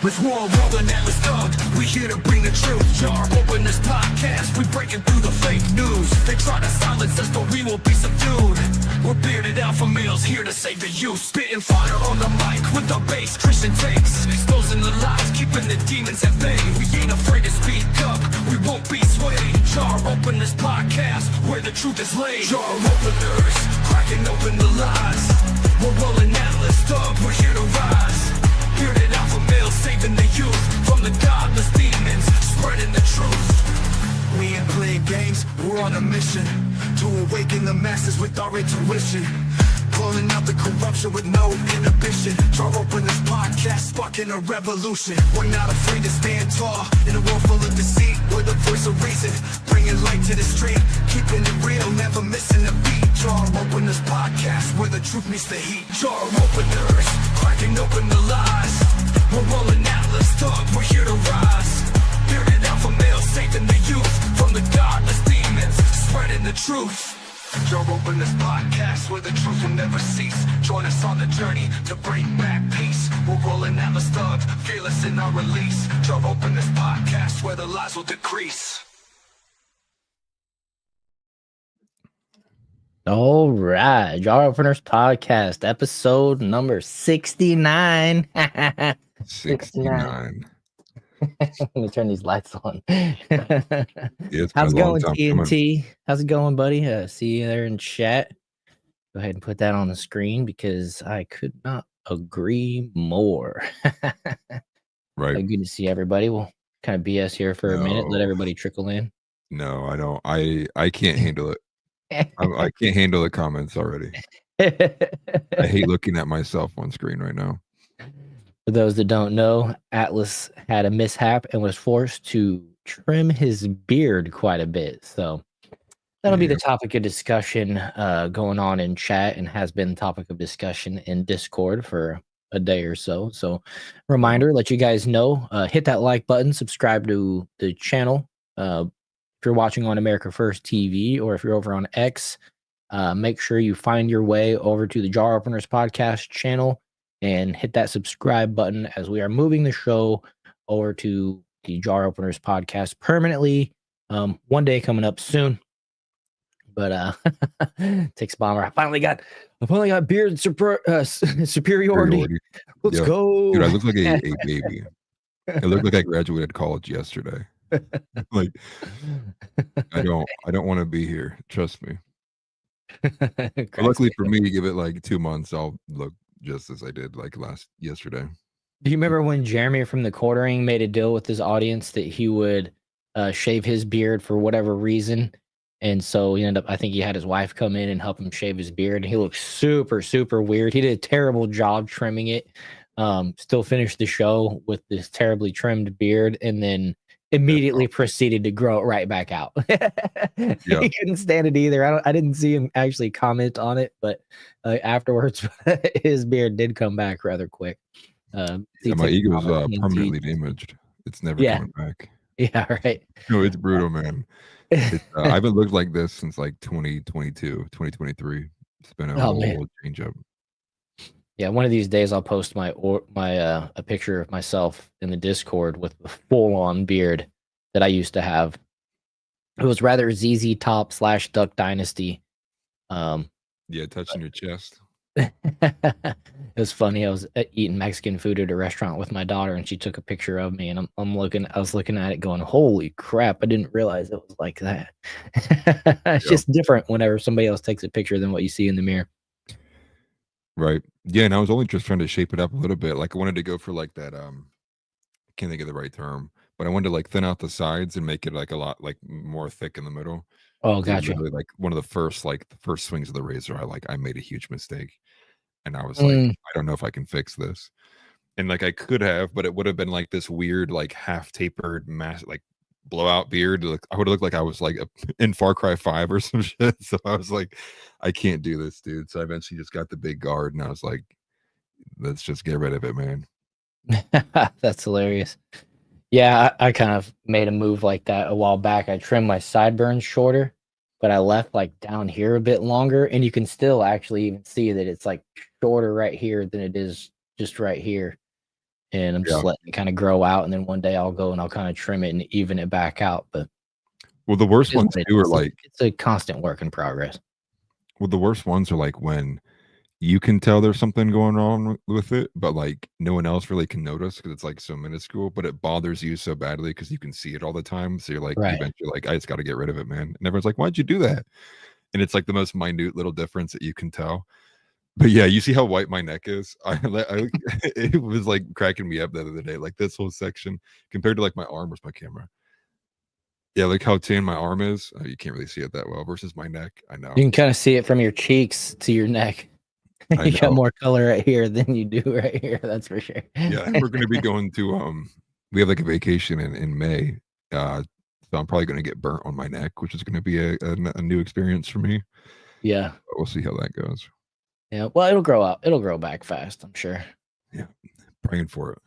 It's war world and Atlas Thug. We here to bring the truth. Jar open this podcast. We breaking through the fake news. They try to silence us, but we will be subdued. We're bearded alpha males here to save the youth. Spitting fire on the mic with the bass Christian takes. Exposing the lies, keeping the demons at bay. We ain't afraid to speak up. We won't be swayed. Jar open this podcast where the truth is laid. Jar openers, cracking open the lies. We're rolling Atlas Thug. We're here to rise. Bearded alpha males saving the youth from the godless demons, spreading the truth. We ain't playing games, we're on a mission to awaken the masses with our intuition. Pulling out the corruption with no inhibition. Jar open this podcast, sparking a revolution. We're not afraid to stand tall in a world full of deceit. We're the voice of reason, bringing light to the street. Keeping it real, never missing a beat. Jar open this podcast where the truth meets the heat. Jar openers, cracking open the lies. We're rolling Atlas Thug, we're here to rise. Bearded alpha males saving the youth from the godless demons, spreading the truth. Jar open this podcast where the truth will never cease. Join us on the journey to bring back peace. We're rolling Atlas Thug, fearless in our release. Jar open this podcast where the lies will decrease. All right, Jar Openers Podcast, episode number 69. 69. Let me turn these lights on. It's How's it been a long going, time TNT? How's it going, buddy? See you there in chat. Go ahead and put that on the screen because I could not agree more. Right. Good to see everybody. We'll kind of BS here for a minute. Let everybody trickle in. No, I don't. I can't handle it. I can't handle the comments already. I hate looking at myself on screen right now. For those that don't know, Atlas had a mishap and was forced to trim his beard quite a bit. So that'll be the topic of discussion going on in chat and has been topic of discussion in Discord for a day or so. So reminder, let you guys know, hit that like button, subscribe to the channel. If you're watching on America First TV or if you're over on X, make sure you find your way over to the Jar Openers Podcast channel and hit that subscribe button as we are moving the show over to the Jar Openers Podcast permanently. One day coming up soon. But takes bomber. I finally got beard superiority. Let's go. Dude, I look like a baby. I look like I graduated college yesterday. Like I don't want to be here. Trust me. Luckily for me, give it like 2 months, I'll look just as I did like yesterday. Do you remember when Jeremy from the Quartering made a deal with his audience that he would shave his beard for whatever reason? And so he ended up, I think he had his wife come in and help him shave his beard. And he looked super, super weird. He did a terrible job trimming it. Still finished the show with this terribly trimmed beard and then immediately proceeded to grow it right back out. He couldn't stand it either. I didn't see him actually comment on it, but afterwards his beard did come back rather quick. My ego is permanently damaged. It's never coming back. Yeah, right. No, it's brutal, man. I haven't looked like this since like 2022, 2023. It's been a whole change up. Yeah, one of these days I'll post a picture of myself in the Discord with the full-on beard that I used to have. It was rather ZZ Top / Duck Dynasty. Touching your chest. It was funny. I was eating Mexican food at a restaurant with my daughter, and she took a picture of me, and I was looking at it, going, "Holy crap! I didn't realize it was like that." It's just different whenever somebody else takes a picture than what you see in the mirror. Right. Yeah, and I was only just trying to shape it up a little bit. Like I wanted to go for like that. I can't think of the right term, but I wanted to like thin out the sides and make it like a lot like more thick in the middle. Oh, gotcha. Really, like one of the first swings of the razor, I made a huge mistake, and I was like, I don't know if I can fix this. And like I could have, but it would have been like this weird like half tapered mass like blowout beard. Like I would have looked like I was like in Far Cry 5 or some shit. So I was like, I can't do this, dude. So I eventually just got the big guard, and I was like, let's just get rid of it, man. That's hilarious. Yeah, I kind of made a move like that a while back. I trimmed my sideburns shorter, but I left like down here a bit longer, and you can still actually even see that it's like shorter right here than it is just right here. and I'm just letting it kind of grow out, and then one day I'll go and I'll kind of trim it and even it back out. But well, the worst ones too are like it's a constant work in progress. Well, the worst ones are like when you can tell there's something going on with it, but like no one else really can notice because it's like so minuscule, but it bothers you so badly because you can see it all the time. So you're like, eventually, like, I just got to get rid of it, man. And everyone's like, why'd you do that? And it's like the most minute little difference that you can tell. But yeah, you see how white my neck is? It was like cracking me up the other day. Like this whole section compared to like my arm. Where's my camera? Yeah, like how tan my arm is. You can't really see it that well versus my neck. I know. You can kind of see it from your cheeks to your neck. You got more color right here than you do right here. That's for sure. Yeah, and we're going to be going to we have like a vacation in May. So I'm probably going to get burnt on my neck, which is going to be a new experience for me. Yeah, but we'll see how that goes. Yeah, well, it'll grow out. It'll grow back fast, I'm sure. Yeah, praying for it.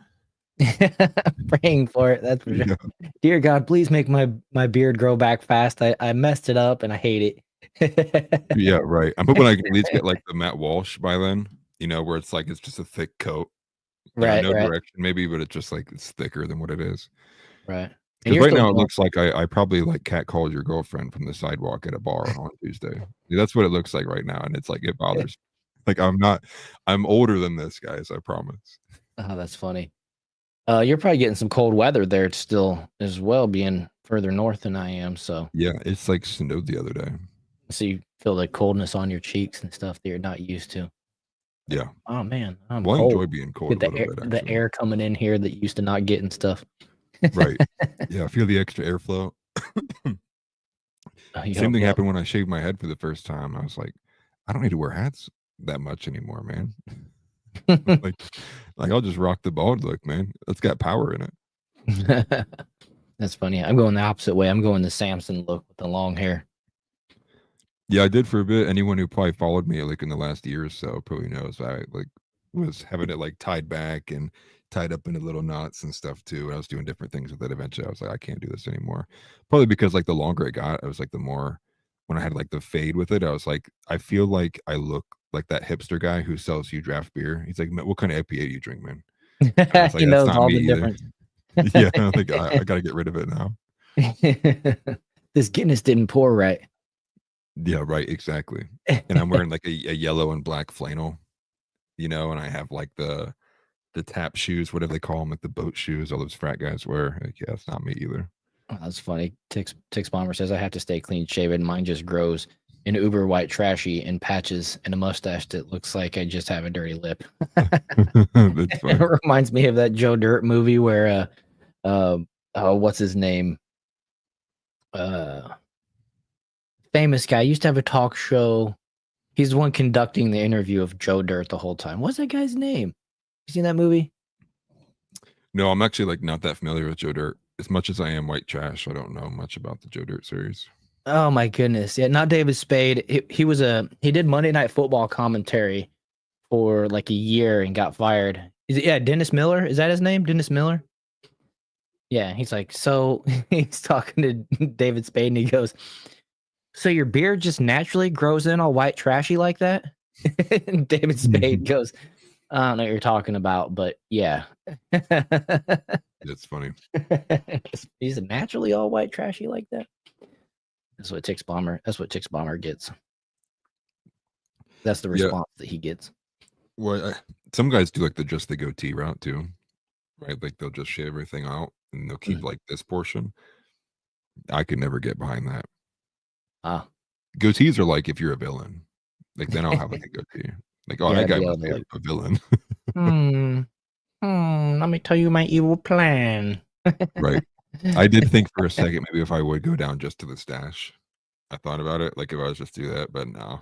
Praying for it. That's for sure. Yeah. Dear God, please make my beard grow back fast. I messed it up and I hate it. Yeah, right. I'm hoping I can at least get like the Matt Walsh by then, you know, where it's like it's just a thick coat. Right. No direction maybe, but it's just like it's thicker than what it is. Right. Because right now it looks like I probably like catcalled your girlfriend from the sidewalk at a bar on Tuesday. That's what it looks like right now. And it's like it bothers me. Like I'm older than this, guys, I promise. Oh, that's funny. You're probably getting some cold weather there still as well, being further north than I am. So yeah, it's like snowed the other day. So you feel the coldness on your cheeks and stuff that you're not used to. Yeah. Oh man, I'm cold. I enjoy being cold. The air coming in here that you used to not get and stuff. Right. Yeah, I feel the extra airflow. Same thing happened when I shaved my head for the first time. I was like, I don't need to wear hats that much anymore, man. like I'll just rock the bald look, man. It's got power in it. That's funny. I'm going the opposite way. I'm going the Samson look with the long hair. Yeah, I did for a bit. Anyone who probably followed me like in the last year or so probably knows I like was having it like tied back and tied up into little knots and stuff too. And I was doing different things with it. Eventually I was like, I can't do this anymore. Probably because like the longer it got, I was like the more when I had like the fade with it, I was like, I feel like I look like that hipster guy who sells you draft beer. He's like, what kind of IPA do you drink, man? Like, he knows all the difference. Yeah, I think I got to get rid of it now. This Guinness didn't pour right. Yeah, right, exactly. And I'm wearing like a yellow and black flannel, you know, and I have like the tap shoes, whatever they call them, like the boat shoes all those frat guys wear. Like, yeah, it's not me either. Oh, that's funny. Tix Bomber says I have to stay clean shaven. Mine just grows an uber white trashy and patches and a mustache that looks like I just have a dirty lip. That's funny. It reminds me of that Joe Dirt movie where what's his name? Famous guy used to have a talk show. He's the one conducting the interview of Joe Dirt the whole time. What's that guy's name? You seen that movie? No, I'm actually like not that familiar with Joe Dirt. As much as I am white trash, I don't know much about the Joe Dirt series. Oh my goodness. Yeah, not David Spade. He did Monday Night Football commentary for like a year and got fired. Dennis Miller? Is that his name? Dennis Miller? Yeah, he's like, so he's talking to David Spade and he goes, so your beard just naturally grows in all white trashy like that? And David Spade goes, I don't know what you're talking about, but yeah. That's funny. He's naturally all white trashy like that. That's what Tix Bomber gets. That's the response that he gets. Well, some guys do like the goatee route too, right? Like they'll just shave everything out and they'll keep like this portion. I could never get behind that. Goatees are like if you're a villain, like then I'll have like a goatee. Like, oh, that guy must be a villain. Let me tell you my evil plan. Right. I did think for a second maybe if I would go down just to the stash. I thought about it, like if I was just do that, but no.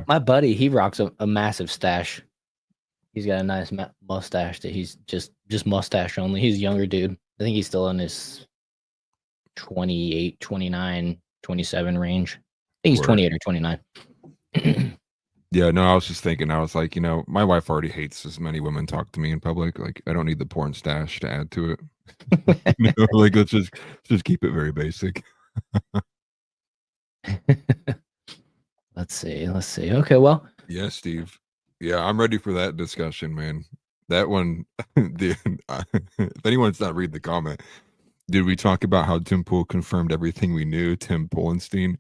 My buddy, he rocks a massive stash. He's got a nice mustache that he's just mustache only. He's a younger dude. I think he's still in his 28, 29, 27 range. I think he's 28 or 29. Yeah, no, I was just thinking, I was like, you know, my wife already hates as many women talk to me in public. Like, I don't need the porn stash to add to it. You know, like, let's just keep it very basic. Let's see. Okay, well. Yeah, Steve. Yeah, I'm ready for that discussion, man. That one, dude, if anyone's not read the comment, did we talk about how Tim Pool confirmed everything we knew? Tim Polenstein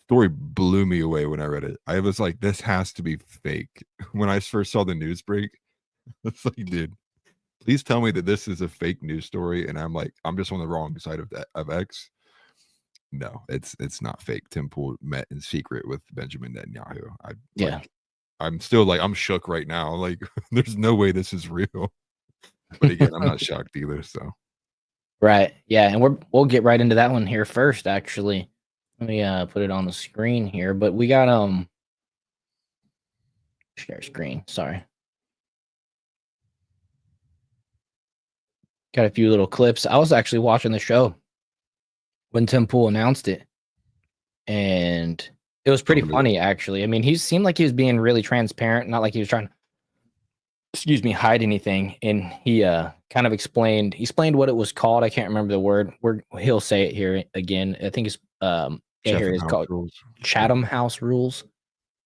story blew me away when I read it. I was like, this has to be fake. When I first saw the news break, it's like, dude, please tell me that this is a fake news story. And I'm like, I'm just on the wrong side of that of X. No, it's not fake. Tim Pool met in secret with Benjamin Netanyahu. I'm still like, I'm shook right now. Like, there's no way this is real. But again, I'm not shocked either. So Right. Yeah, and we'll get right into that one here first, actually. Let me put it on the screen here. But we got share screen, sorry. Got a few little clips. I was actually watching the show when Tim Pool announced it. And it was pretty funny, actually. I mean, he seemed like he was being really transparent, not like he was trying to hide anything. And he kind of explained what it was called. I can't remember the word. He'll say it here again. I think it's here is called Chatham House Rules.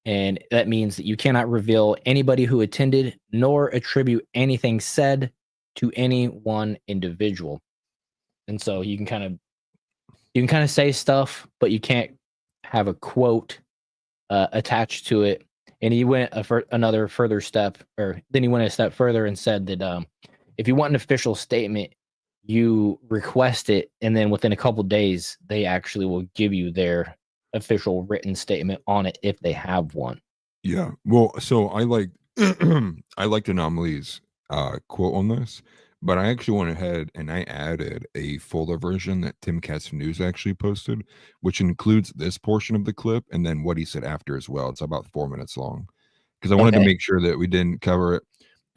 And that means that you cannot reveal anybody who attended nor attribute anything said to any one individual. And so you can kind of say stuff, but you can't have a quote attached to it. And he went another further step, or then he went a step further and said that if you want an official statement, you request it, and then within a couple days, they actually will give you their official written statement on it if they have one. Yeah. Well, so I like I liked Anomaly's quote on this, but I actually went ahead and I added a fuller version that Timcast News actually posted, which includes this portion of the clip and then what he said after as well. It's about 4 minutes long because I wanted to make sure that we didn't cover it.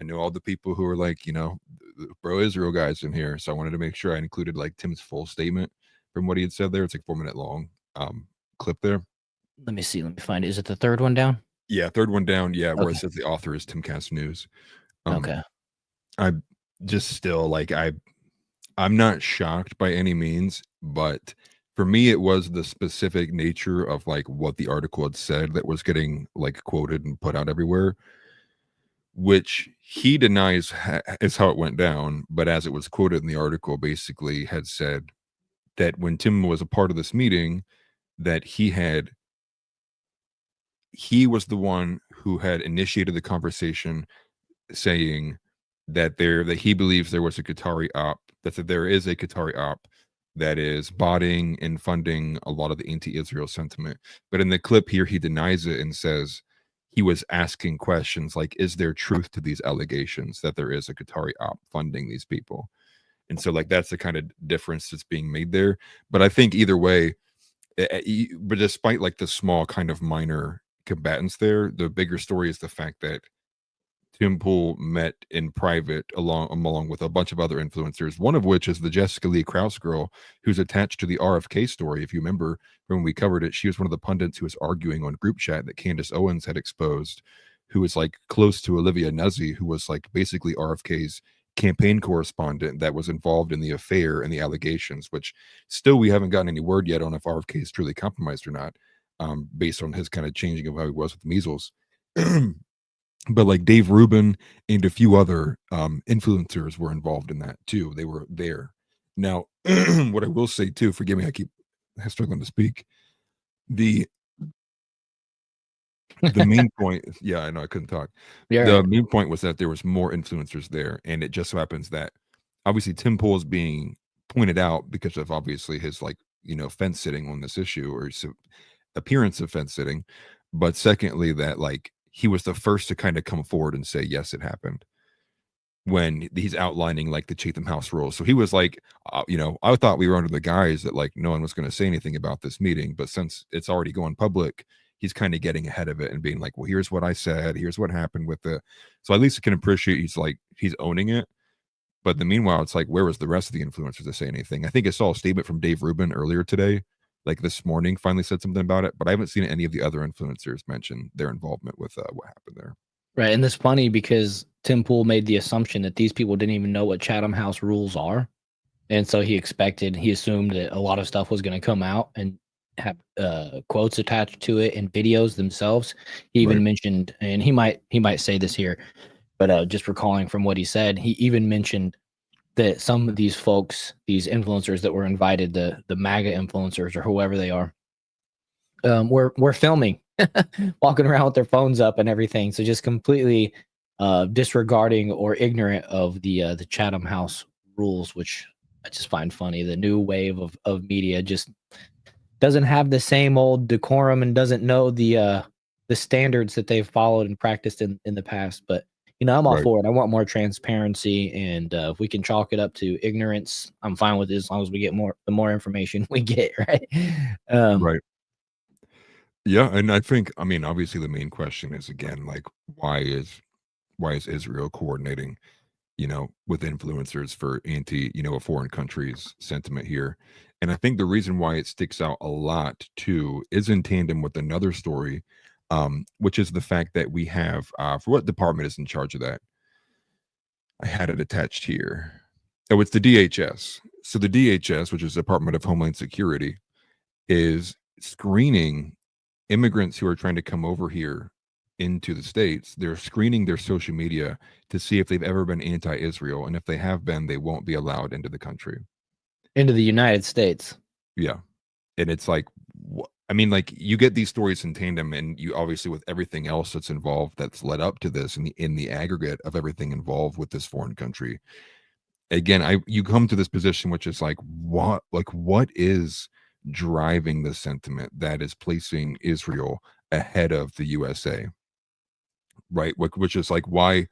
I know all the people who are like, the pro-Israel guys in here, so I wanted to make sure I included like Tim's full statement from what he had said there. It's like 4 minute long clip there. Let me see. Let me find it. Is it the third one down? Yeah, third one down. Yeah, where it says the author is Timcast News. Okay. I just still like I'm not shocked by any means, but for me it was the specific nature of like what the article had said that was getting like quoted and put out everywhere, which he denies is how it went down. But as it was quoted in the article, basically had said that when Tim was a part of this meeting, that he was the one who had initiated the conversation, saying that he believes there was a Qatari op, that there is a Qatari op that is botting and funding a lot of the anti-Israel sentiment. But in the clip here, he denies it and says he was asking questions like, is there truth to these allegations that there is a Qatari op funding these people? And so like that's the kind of difference that's being made there. But I think either way, but despite like the small kind of minor combatants there, the bigger story is the fact that Tim Pool met in private along with a bunch of other influencers, one of which is the Jessica Lee Krause girl who's attached to the RFK story. If you remember when we covered it, she was one of the pundits who was arguing on group chat that Candace Owens had exposed, who was like close to Olivia Nuzzi, who was like basically RFK's campaign correspondent that was involved in the affair and the allegations, which still we haven't gotten any word yet on if RFK is truly compromised or not, based on his kind of changing of how he was with measles. But like Dave Rubin and a few other influencers were involved in that too. They were there. Now, what I will say too, forgive me, I keep struggling to speak. The main point, yeah, I know I couldn't talk. The main point was that there was more influencers there, and it just so happens that obviously Tim Pool is being pointed out because of obviously his like fence sitting on this issue, or appearance of fence sitting. But secondly, that like he was the first to kind of come forward and say, yes, it happened, when he's outlining like the Chatham House rules. So he was like, I thought we were under the guise that like no one was going to say anything about this meeting. But since it's already going public, he's kind of getting ahead of it and being like, well, here's what I said. Here's what happened with it. So at least I can appreciate he's owning it. But the meanwhile, it's like, where was the rest of the influencers to say anything? I think I saw a statement from Dave Rubin earlier today, like this morning, finally said something about it, but I haven't seen any of the other influencers mention their involvement with what happened there. Right. And it's funny because Tim Pool made the assumption that these people didn't even know what Chatham House rules are. And so he assumed that a lot of stuff was going to come out and have quotes attached to it and videos themselves. He even mentioned, and he might say this here, But just recalling from what he said, he even mentioned that some of these folks, these influencers that were invited, the MAGA influencers or whoever they are, were filming, walking around with their phones up and everything. So just completely disregarding or ignorant of the Chatham House rules, which I just find funny. The new wave of media just doesn't have the same old decorum and doesn't know the standards that they've followed and practiced in the past. But I'm all for it. I want more transparency, and if we can chalk it up to ignorance, I'm fine with it as long as we get the more information we get, right? Right. Yeah, and I think, I mean, obviously the main question is, again, like, why is Israel coordinating, with influencers for a foreign country's sentiment here? And I think the reason why it sticks out a lot too is in tandem with another story, which is the fact that we have, for what department is in charge of that? I had it attached here. Oh, it's the DHS. So the DHS, which is Department of Homeland Security, is screening immigrants who are trying to come over here into the States. They're screening their social media to see if they've ever been anti-Israel, and if they have been, they won't be allowed into the country. Into the United States. Yeah. And it's like, I mean, like, you get these stories in tandem, and you obviously, with everything else that's involved, that's led up to this, and in the aggregate of everything involved with this foreign country, again, you come to this position, which is like, what is driving the sentiment that is placing Israel ahead of the USA, right? Which is like, why,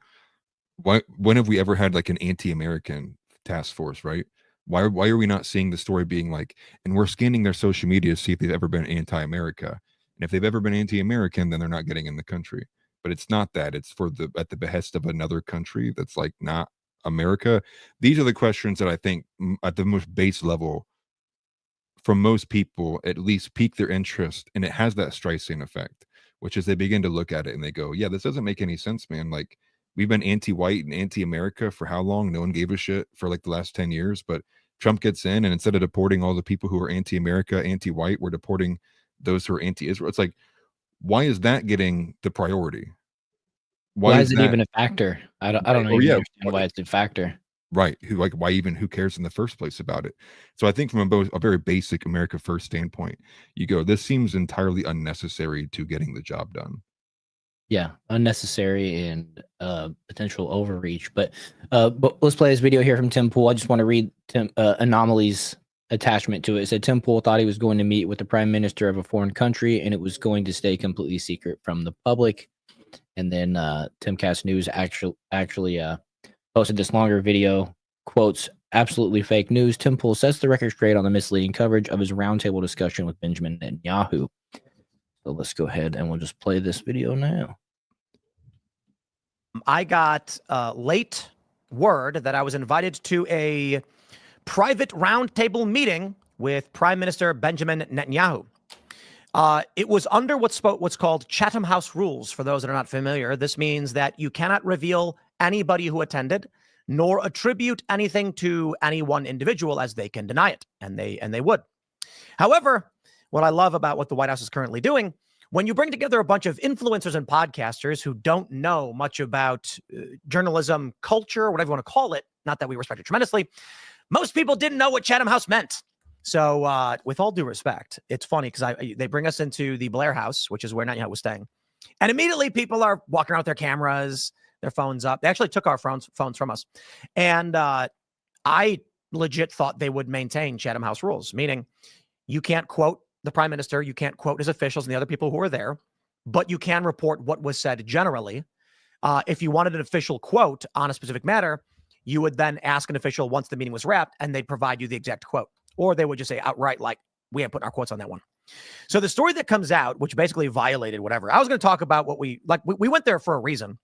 when have we ever had like an anti-American task force, right? Why are we not seeing the story being like, and we're scanning their social media to see if they've ever been anti-America, and if they've ever been anti-American, then they're not getting in the country. But it's not that. It's at the behest of another country that's like not America. These are the questions that I think, at the most base level, from most people, at least pique their interest, and it has that Streisand effect, which is they begin to look at it and they go, yeah, this doesn't make any sense, man. Like, we've been anti-white and anti-America for how long? No one gave a shit for like the last 10 years, but Trump gets in, and instead of deporting all the people who are anti-America, anti-white, we're deporting those who are anti-Israel. It's like, why is that getting the priority? Why is it even a factor? I don't even understand why it's a factor. Right. Who cares in the first place about it? So I think from a very basic America First standpoint, you go, this seems entirely unnecessary to getting the job done. Yeah, unnecessary and potential overreach. But let's play this video here from Tim Pool. I just want to read Tim Anomaly's attachment to it. It said Tim Pool thought he was going to meet with the prime minister of a foreign country, and it was going to stay completely secret from the public. And then Timcast News actually posted this longer video, quotes, absolutely fake news. Tim Pool sets the record straight on the misleading coverage of his roundtable discussion with Benjamin Netanyahu. So let's go ahead and we'll just play this video now. I got late word that I was invited to a private roundtable meeting with Prime Minister Benjamin Netanyahu. It was under what's called Chatham House rules. For those that are not familiar, this means that you cannot reveal anybody who attended, nor attribute anything to any one individual, as they can deny it, and they would. However, what I love about what the White House is currently doing, when you bring together a bunch of influencers and podcasters who don't know much about journalism culture, whatever you want to call it, not that we respect it tremendously, most people didn't know what Chatham House meant. So with all due respect, it's funny because they bring us into the Blair House, which is where Netanyahu was staying. And immediately people are walking around with their cameras, their phones up. They actually took our phones from us. And I legit thought they would maintain Chatham House rules, meaning you can't quote the prime minister, you can't quote his officials and the other people who were there, but you can report what was said generally. If you wanted an official quote on a specific matter, you would then ask an official once the meeting was wrapped, and they'd provide you the exact quote. Or they would just say outright, like, we ain't putting our quotes on that one. So the story that comes out, which basically violated whatever, I was going to talk about what we went there for a reason.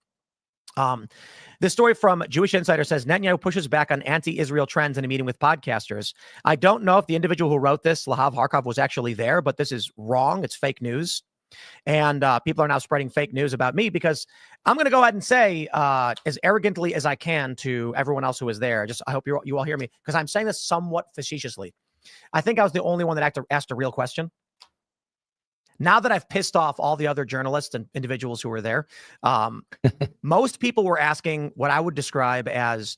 This story from Jewish Insider says Netanyahu pushes back on anti-Israel trends in a meeting with podcasters. I don't know if the individual who wrote this, Lahav Harkov, was actually there, but this is wrong. It's fake news. And people are now spreading fake news about me because I'm going to go ahead and say as arrogantly as I can to everyone else who was there. I hope you all hear me, because I'm saying this somewhat facetiously. I think I was the only one that asked a real question. now that I've pissed off all the other journalists and individuals who were there, most people were asking what I would describe as,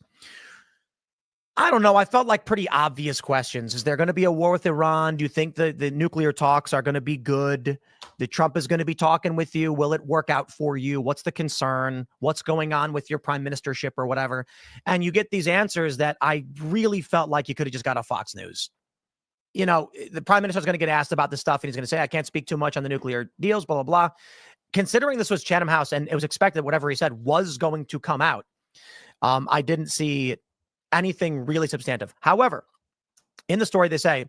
I don't know, I felt like pretty obvious questions. Is there going to be a war with Iran? Do you think the nuclear talks are going to be good? The Trump is going to be talking with you. Will it work out for you? What's the concern? What's going on with your prime ministership or whatever? And you get these answers that I really felt like you could have just got a Fox News. You know, the prime minister is going to get asked about this stuff and he's going to say, I can't speak too much on the nuclear deals, blah, blah, blah. Considering this was Chatham House and it was expected whatever he said was going to come out, I didn't see anything really substantive. However, in the story, they say,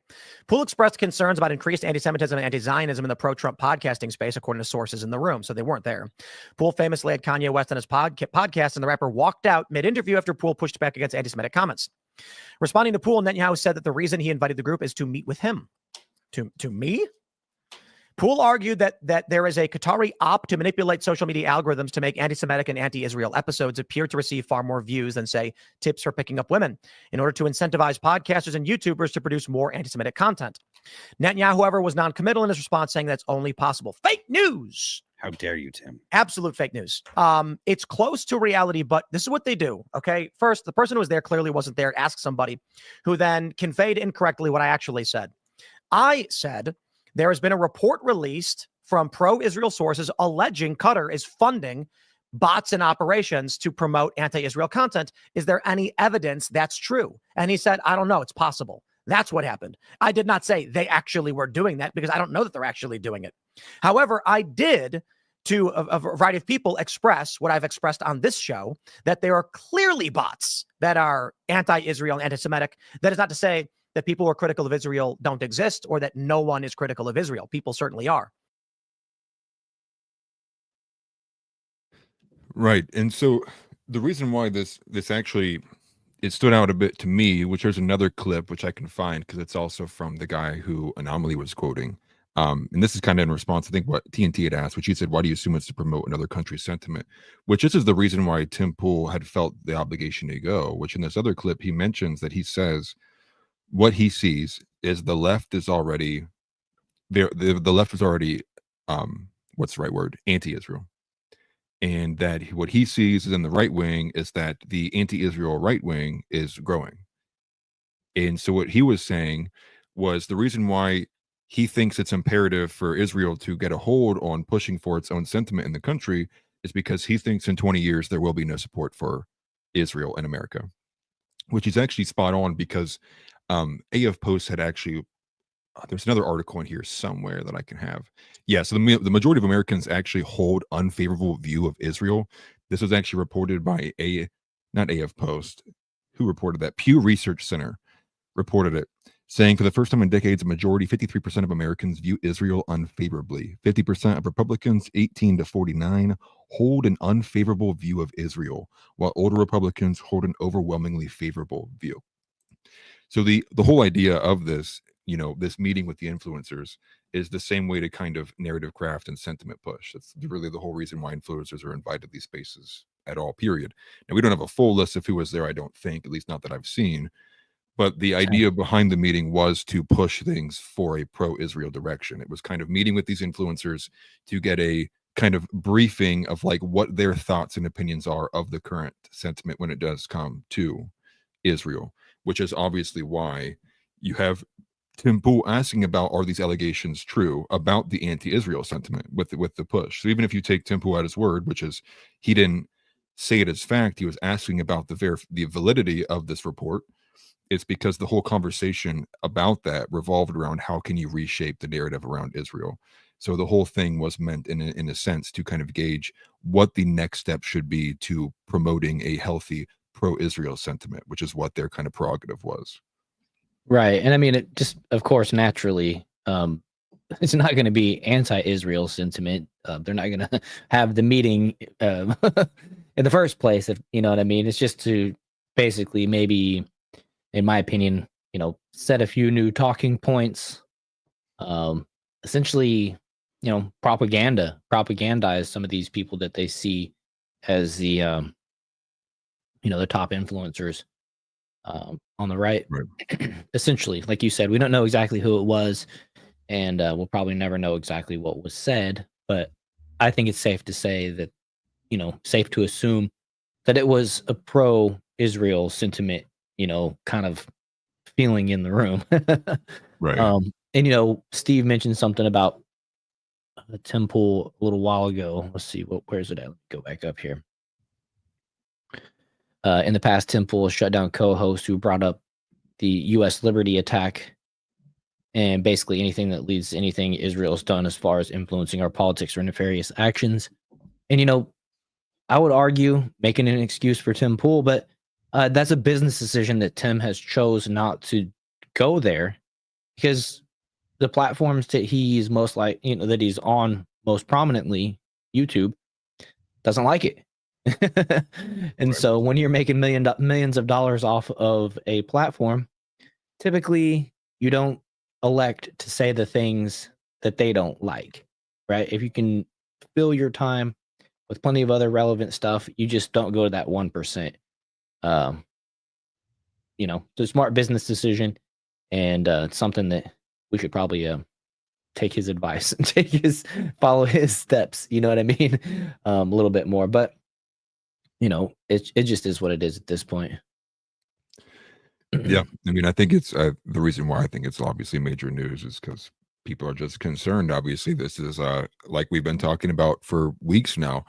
Poole expressed concerns about increased anti-Semitism and anti-Zionism in the pro-Trump podcasting space, according to sources in the room. So they weren't there. Poole famously had Kanye West on his podcast, and the rapper walked out mid-interview after Poole pushed back against anti-Semitic comments. Responding to Poole, Netanyahu said that the reason he invited the group is to meet with him. To me? Poole argued that there is a Qatari op to manipulate social media algorithms to make anti-Semitic and anti-Israel episodes appear to receive far more views than, say, tips for picking up women, in order to incentivize podcasters and YouTubers to produce more anti-Semitic content. Netanyahu, however, was non-committal in his response, saying that's only possible. Fake news! How dare you, Tim? Absolute fake news. It's close to reality, but this is what they do, okay? First, the person who was there clearly wasn't there. Ask somebody who then conveyed incorrectly what I actually said. I said, there has been a report released from pro-Israel sources alleging Qatar is funding bots and operations to promote anti-Israel content. Is there any evidence that's true? And he said, I don't know. It's possible. That's what happened. I did not say they actually were doing that because I don't know that they're actually doing it. However, I did, to a variety of people, express what I've expressed on this show, that there are clearly bots that are anti-Israel and anti-Semitic. That is not to say that people who are critical of Israel don't exist or that no one is critical of Israel. People certainly are. Right. And so the reason why this actually, it stood out a bit to me, which there's another clip which I can find because it's also from the guy who Anomaly was quoting. And this is kind of in response, I think, what TNT had asked, which he said, why do you assume it's to promote another country's sentiment? Which this is the reason why Tim Poole had felt the obligation to go, which in this other clip, he mentions that he says, what he sees is the left is already there. The left is already, what's the right word? Anti-Israel. And that what he sees is in the right wing is that the anti-Israel right wing is growing. And so what he was saying was the reason why he thinks it's imperative for Israel to get a hold on pushing for its own sentiment in the country is because he thinks in 20 years there will be no support for Israel in America, which is actually spot on because AF Post had actually, there's another article in here somewhere that I can have. Yeah, so the majority of Americans actually hold unfavorable view of Israel. This was actually reported by not AF Post, who reported that? Pew Research Center reported it, saying for the first time in decades, a majority, 53% of Americans view Israel unfavorably. 50% of Republicans, 18 to 49, hold an unfavorable view of Israel, while older Republicans hold an overwhelmingly favorable view. So the whole idea of this, this meeting with the influencers is the same way to kind of narrative craft and sentiment push. That's really the whole reason why influencers are invited to these spaces at all, period. Now, we don't have a full list of who was there, I don't think, at least not that I've seen. But the idea behind the meeting was to push things for a pro-Israel direction. It was kind of meeting with these influencers to get a kind of briefing of like what their thoughts and opinions are of the current sentiment when it does come to Israel, which is obviously why you have Tim Poole asking about, are these allegations true about the anti-Israel sentiment with the push? So even if you take Tim Poole at his word, which is he didn't say it as fact, he was asking about the validity of this report. It's because the whole conversation about that revolved around how can you reshape the narrative around Israel. So the whole thing was meant in a sense to kind of gauge what the next step should be to promoting a healthy pro-Israel sentiment, which is what their kind of prerogative was. Right. And I mean, it just, of course, naturally, it's not going to be anti-Israel sentiment. They're not going to have the meeting in the first place, if you know what I mean. It's just to basically maybe, in my opinion, set a few new talking points. Essentially, propagandize some of these people that they see as the, the top influencers on the right. Right. Essentially, like you said, we don't know exactly who it was. and we'll probably never know exactly what was said. But I think it's safe to say that, safe to assume that it was a pro-Israel sentiment, kind of feeling in the room. Right. And Steve mentioned something about Tim Pool a little while ago. Let's see, where's it at? Let me go back up here. In the past, Tim Pool shut down co-hosts who brought up the U.S. Liberty attack and basically anything that leads to anything Israel's done as far as influencing our politics or nefarious actions. And I would argue making an excuse for Tim Pool, but that's a business decision that Tim has chose not to go there, because the platforms that he's that he's on most prominently, YouTube, doesn't like it. And Right. so when you're making millions of dollars off of a platform, typically you don't elect to say the things that they don't like, right? If you can fill your time with plenty of other relevant stuff, you just don't go to that 1%. It's a smart business decision, and it's something that we should probably take his advice and follow his steps. You know what I mean? A little bit more, but it just is what it is at this point. Yeah, I mean, I think it's the reason why I think it's obviously major news is because people are just concerned. Obviously, this is like we've been talking about for weeks now.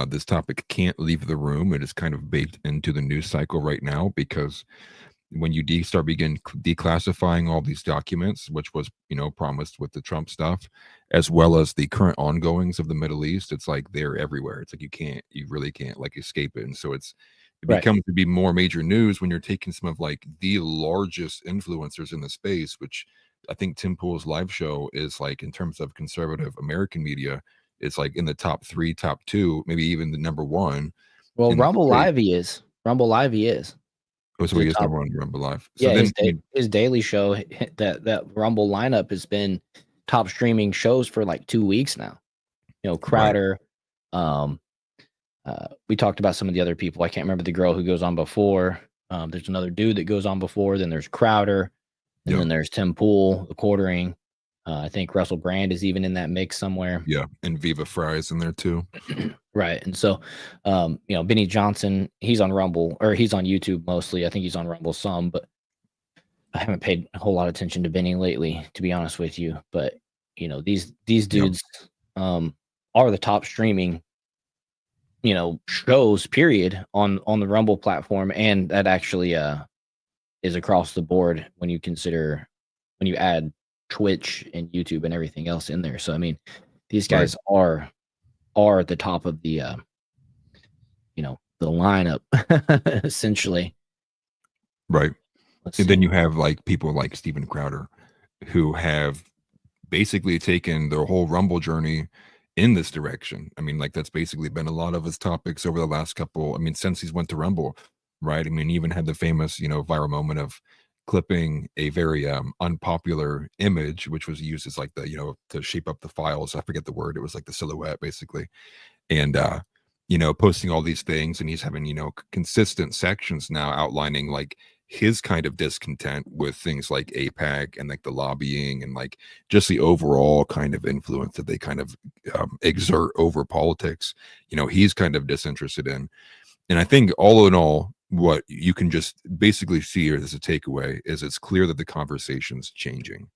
This topic can't leave the room. It is kind of baked into the news cycle right now, because when you begin declassifying all these documents, which was promised with the Trump stuff, as well as the current ongoings of the Middle East, it's like they're everywhere. It's like you really can't like escape it. And so it Right. becomes to be more major news when you're taking some of like the largest influencers in the space, which I think Tim Pool's live show is like, in terms of conservative American media, it's like in the top 3, top 2, maybe even the number 1. Well, in the Rumble space. Live he is. Rumble Live he is. Oh, so The he is top- number 1 Rumble Live. So Yeah, then, I mean, his daily show, that Rumble lineup has been top streaming shows for like 2 weeks now. Crowder. We talked about some of the other people. I can't remember the girl who goes on before. There's another dude that goes on before. Then there's Crowder, and then there's Tim Pool, the quartering. I think Russell Brand is even in that mix somewhere. yeah, and Viva Fry's in there too. Right. And so, Benny Johnson, he's on Rumble, or he's on YouTube mostly. I think he's on Rumble some, but I haven't paid a whole lot of attention to Benny lately, to be honest with you. But these dudes are the top streaming shows period on the Rumble platform, and that actually is across the board when you add Twitch and YouTube and everything else in there. So I mean, these guys are the top of the the lineup essentially. Right. And then you have like people like Steven Crowder, who have basically taken their whole Rumble journey in this direction. I mean, like, that's basically been a lot of his topics over the last couple. I mean, since he's went to Rumble, right? I mean, he even had the famous, viral moment of clipping a very unpopular image, which was used as like the, to shape up the files. I forget the word. It was like the silhouette, basically. And, posting all these things, and he's having, consistent sections now outlining like his kind of discontent with things like APAC and like the lobbying and like just the overall kind of influence that they kind of exert over politics. He's kind of disinterested in. And I think all in all, what you can just basically see here as a takeaway is it's clear that the conversation's changing.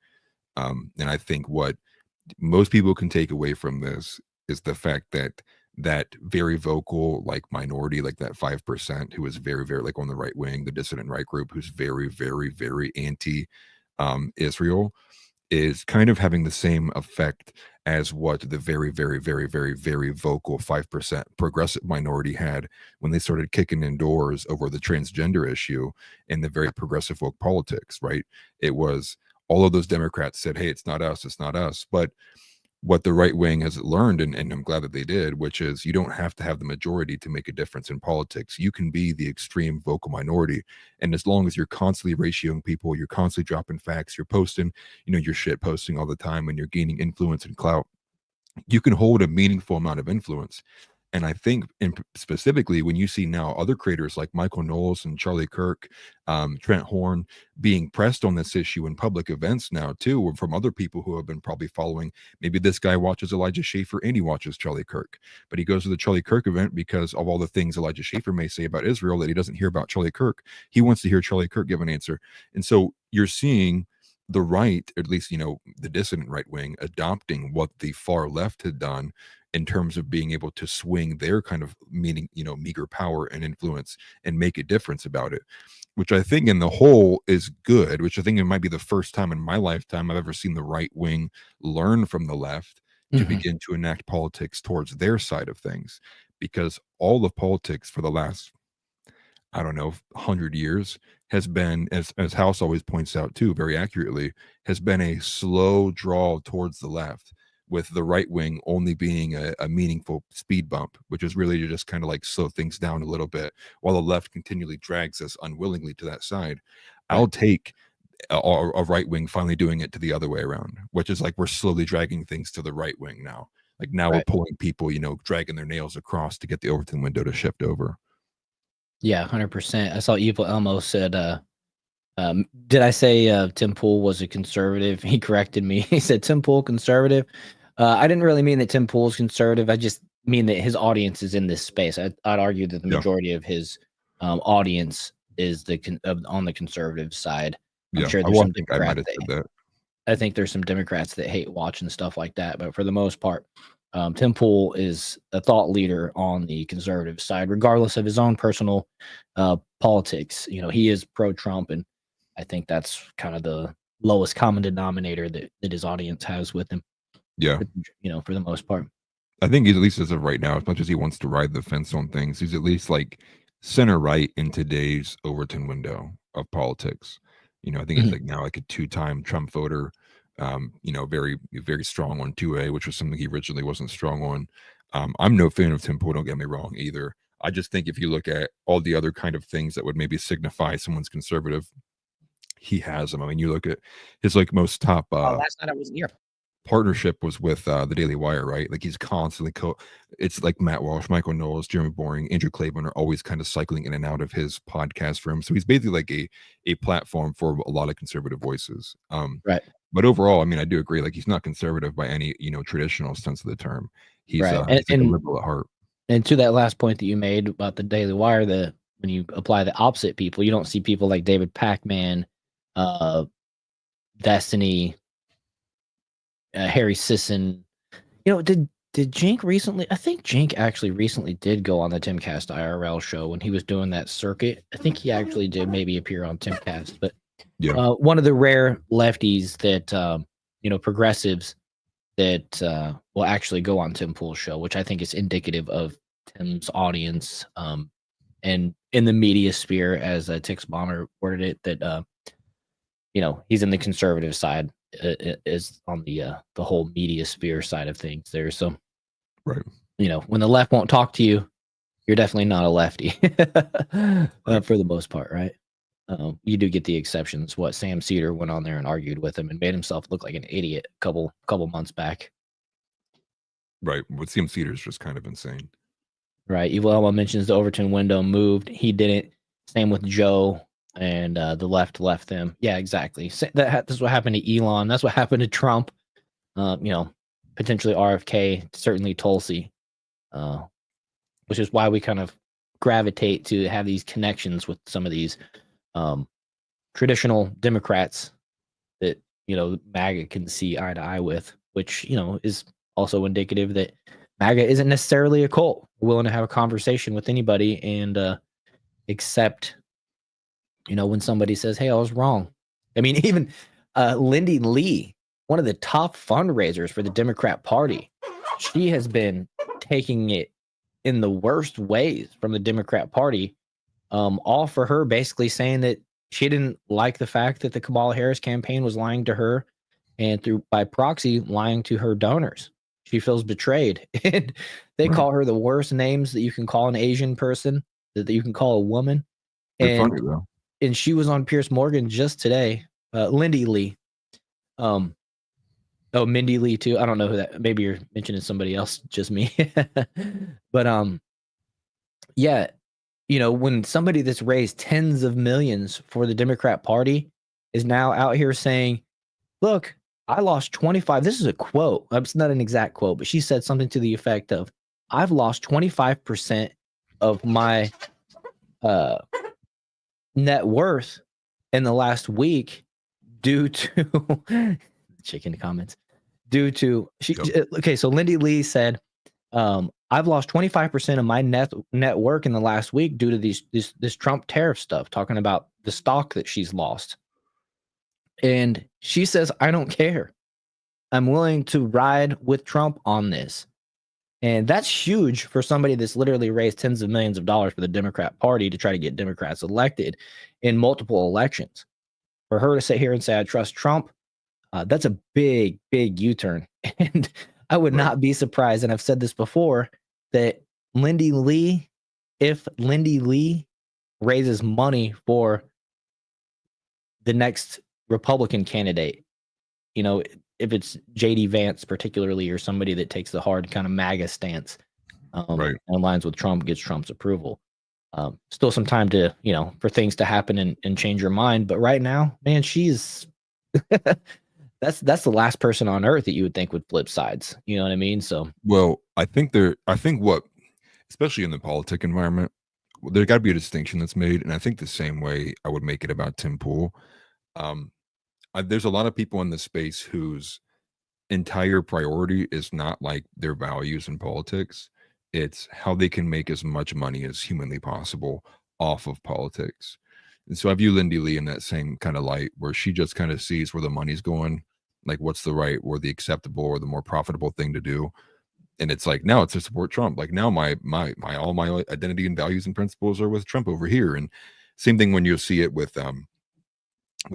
And I think what most people can take away from this is the fact that very vocal like minority, like that 5% who is very, very like on the right wing, the dissident right group, who's very, very, very anti Israel, is kind of having the same effect as what the very, very, very, very, very vocal 5% progressive minority had when they started kicking in doors over the transgender issue and the very progressive woke politics, right? It was all of those Democrats said, hey, it's not us. But what the right wing has learned, and I'm glad that they did, which is you don't have to have the majority to make a difference in politics. You can be the extreme vocal minority. And as long as you're constantly ratioing people, you're constantly dropping facts, you're posting, your shit posting all the time, and you're gaining influence and clout, you can hold a meaningful amount of influence. And I think specifically when you see now other creators like Michael Knowles and Charlie Kirk, Trent Horn being pressed on this issue in public events now too, from other people who have been probably following. Maybe this guy watches Elijah Schaffer and he watches Charlie Kirk, but he goes to the Charlie Kirk event because of all the things Elijah Schaffer may say about Israel that he doesn't hear about Charlie Kirk. He wants to hear Charlie Kirk give an answer. And so you're seeing the right, at least, the dissident right wing, adopting what the far left had done in terms of being able to swing their kind of meager power and influence and make a difference about it, which I think in the whole is good, which I think it might be the first time in my lifetime I've ever seen the right wing learn from the left to begin to enact politics towards their side of things, because all of politics for the last, 100 years has been, as House always points out too, very accurately, has been a slow draw towards the left, with the right wing only being a meaningful speed bump, which is really to just kind of like slow things down a little bit while the left continually drags us unwillingly to that side. Right. I'll take a right wing finally doing it to the other way around, which is like we're slowly dragging things to the right wing now. Like now we're pulling people, dragging their nails across to get the Overton window to shift over. Yeah, 100%. I saw Evil Elmo said, did I say Tim Pool was a conservative? He corrected me. He said Tim Pool conservative. I didn't really mean that Tim Pool is conservative. I just mean that his audience is in this space. I'd argue that the majority of his audience is on the conservative side. I'm sure there's some Democrats I think there's some Democrats that hate watching stuff like that, but for the most part, Tim Pool is a thought leader on the conservative side, regardless of his own personal politics. He is pro-Trump, and I think that's kind of the lowest common denominator that his audience has with him. Yeah. For the most part. I think he's, at least as of right now, as much as he wants to ride the fence on things, he's at least like center right in today's Overton window of politics. I think he's like now like a 2-time Trump voter. Very, very strong on 2A, which was something he originally wasn't strong on. I'm no fan of Tim Pool, don't get me wrong either. I just think if you look at all the other kind of things that would maybe signify someone's conservative, he has them. I mean, you look at his like most top last night I wasn't here. Partnership was with the Daily Wire, right? Like he's constantly it's like Matt Walsh, Michael Knowles, Jeremy Boring, Andrew Claiborne are always kind of cycling in and out of his podcast room. So he's basically like a platform for a lot of conservative voices. Right. But overall, I mean, I do agree. Like he's not conservative by any traditional sense of the term. He's, he's like a liberal at heart. And to that last point that you made about the Daily Wire, when you apply the opposite people, you don't see people like David Pacman, Destiny, Harry Sisson. Did Jink recently? I think Jink actually recently did go on the Timcast IRL show when he was doing that circuit. I think he actually did maybe appear on Timcast, but one of the rare lefties that progressives that will actually go on Tim Pool's show, which I think is indicative of Tim's audience and in the media sphere, as Tix Bomber worded it, that he's in the conservative side. Is on the whole media sphere side of things there. So, right. When the left won't talk to you, you're definitely not a lefty for the most part, right? You do get the exceptions. What Sam Cedar went on there and argued with him and made himself look like an idiot a couple months back. Right. What Sam Cedar is just kind of insane. Right. Evil Elmo mentions the Overton window moved. He didn't. Same with Joe. And the left them. Yeah, exactly. That's what happened to Elon. That's what happened to Trump. Potentially RFK, certainly Tulsi, which is why we kind of gravitate to have these connections with some of these traditional Democrats that MAGA can see eye to eye with, which is also indicative that MAGA isn't necessarily a cult. We're willing to have a conversation with anybody and accept. When somebody says, hey, I was wrong. I mean, even Lindy Lee, one of the top fundraisers for the Democrat Party, she has been taking it in the worst ways from the Democrat Party, all for her basically saying that she didn't like the fact that the Kamala Harris campaign was lying to her and by proxy lying to her donors. She feels betrayed. And they call her the worst names that you can call an Asian person, that you can call a woman. They're funny, though. And she was on Piers Morgan just today, Lindy Lee. But Oh, Mindy Lee too. I don't know who that. Maybe you're mentioning somebody else, just me. But yeah, when somebody that's raised tens of millions for the Democrat Party is now out here saying, "Look, I lost 25." This is a quote. It's not an exact quote, but she said something to the effect of, "I've lost 25% of my uh, net worth in the last week due to." Chicken comments. Due to okay, so Lindy Lee said, I've lost 25% of my net worth in the last week due to this Trump tariff stuff, talking about the stock that she's lost. And she says, I don't care. I'm willing to ride with Trump on this. And that's huge for somebody that's literally raised tens of millions of dollars for the Democrat Party to try to get Democrats elected in multiple elections. For her to sit here and say, I trust Trump, that's a big, big U-turn. And I would not be surprised, and I've said this before, that Lindy Lee, if Lindy Lee raises money for the next Republican candidate, if it's JD Vance particularly, or somebody that takes the hard kind of MAGA stance, and aligns with Trump, gets Trump's approval. Still some time to, for things to happen and change your mind. But right now, man, she's that's the last person on earth that you would think would flip sides. You know what I mean? So, well, I think especially in the politic environment, there got to be a distinction that's made. And I think the same way I would make it about Tim Pool. There's a lot of people in this space whose entire priority is not like their values in politics. It's how they can make as much money as humanly possible off of politics. And so I view Lindy Lee in that same kind of light, where she just kind of sees where the money's going, like what's the right or the acceptable or the more profitable thing to do. And it's like, now it's to support Trump. Like, now my all my identity and values and principles are with Trump over here. And same thing when you see it with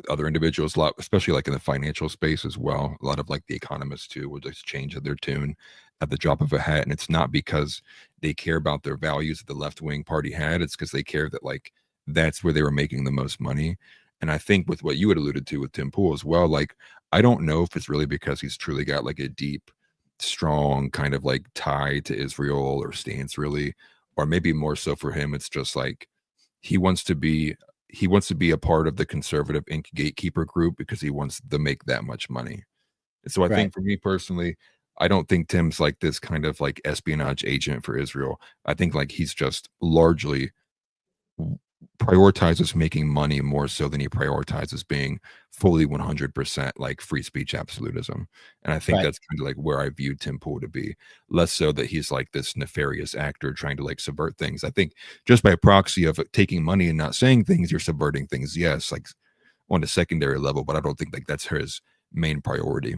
other individuals, a lot, especially like in the financial space as well. A lot of like the economists too will just change their tune at the drop of a hat. And it's not because they care about their values that the left-wing party had. It's because they care that like that's where they were making the most money. And I think with what you had alluded to with Tim Pool as well, like, I don't know if it's really because he's truly got like a deep, strong kind of like tie to Israel or stance really, or maybe more so for him, it's just like he wants to be a part of the conservative gatekeeper group because he wants to make that much money. And so I think for me personally, I don't think Tim's like this kind of like espionage agent for Israel. I think like he's just largely prioritizes making money more so than he prioritizes being fully 100% like free speech absolutism. And I think that's kind of like where I view Tim Pool to be, less so that he's like this nefarious actor trying to like subvert things. I think just by proxy of taking money and not saying things, you're subverting things, yes, like on a secondary level, but I don't think like that's his main priority.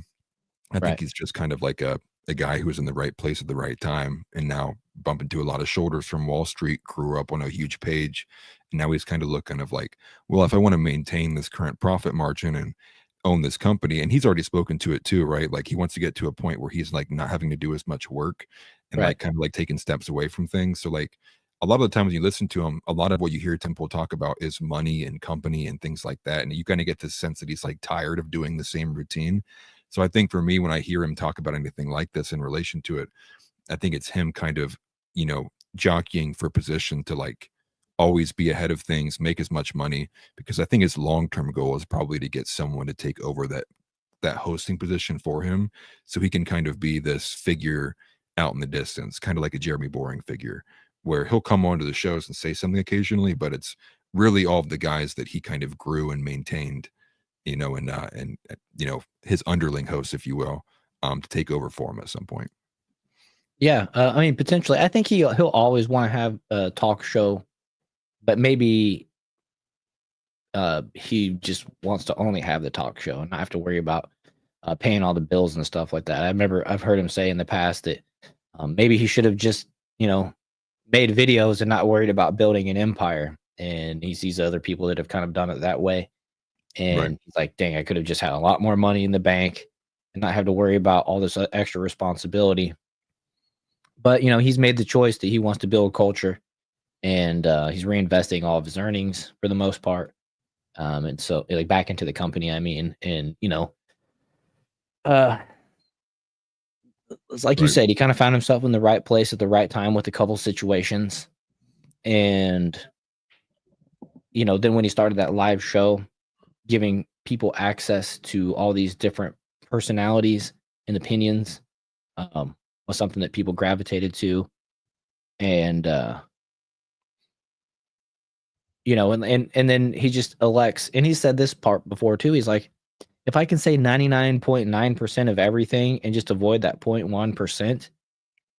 I think he's just kind of like a guy who was in the right place at the right time, and now bumping into a lot of shoulders from Wall Street, grew up on a huge page. And now he's kind of looking of like, well, if I want to maintain this current profit margin and own this company, and he's already spoken to it too, right? Like he wants to get to a point where he's like not having to do as much work and like kind of like taking steps away from things. So like a lot of the times when you listen to him, a lot of what you hear Tim Pool talk about is money and company and things like that. And you kind of get this sense that he's like tired of doing the same routine. So I think for me, when I hear him talk about anything like this in relation to it, I think it's him kind of, jockeying for position to like always be ahead of things, make as much money, because I think his long-term goal is probably to get someone to take over that hosting position for him, so he can kind of be this figure out in the distance, kind of like a Jeremy Boring figure, where he'll come onto the shows and say something occasionally, but it's really all of the guys that he kind of grew and maintained, and his underling hosts, if you will, to take over for him at some point. Yeah, I mean, potentially. I think he'll always want to have a talk show, but maybe he just wants to only have the talk show and not have to worry about paying all the bills and stuff like that. I've heard him say in the past that maybe he should have just, made videos and not worried about building an empire. And he sees other people that have kind of done it that way. And he's like, dang, I could have just had a lot more money in the bank and not have to worry about all this extra responsibility. But, he's made the choice that he wants to build culture, and he's reinvesting all of his earnings for the most part. And so like back into the company, I mean, and, it's like you said, he kind of found himself in the right place at the right time with a couple situations. And, you know, then when he started that live show, giving people access to all these different personalities and opinions, was something that people gravitated to. And, you know, and then he just elects, and he said this part before too. He's like, if I can say 99.9% of everything and just avoid that 0.1%,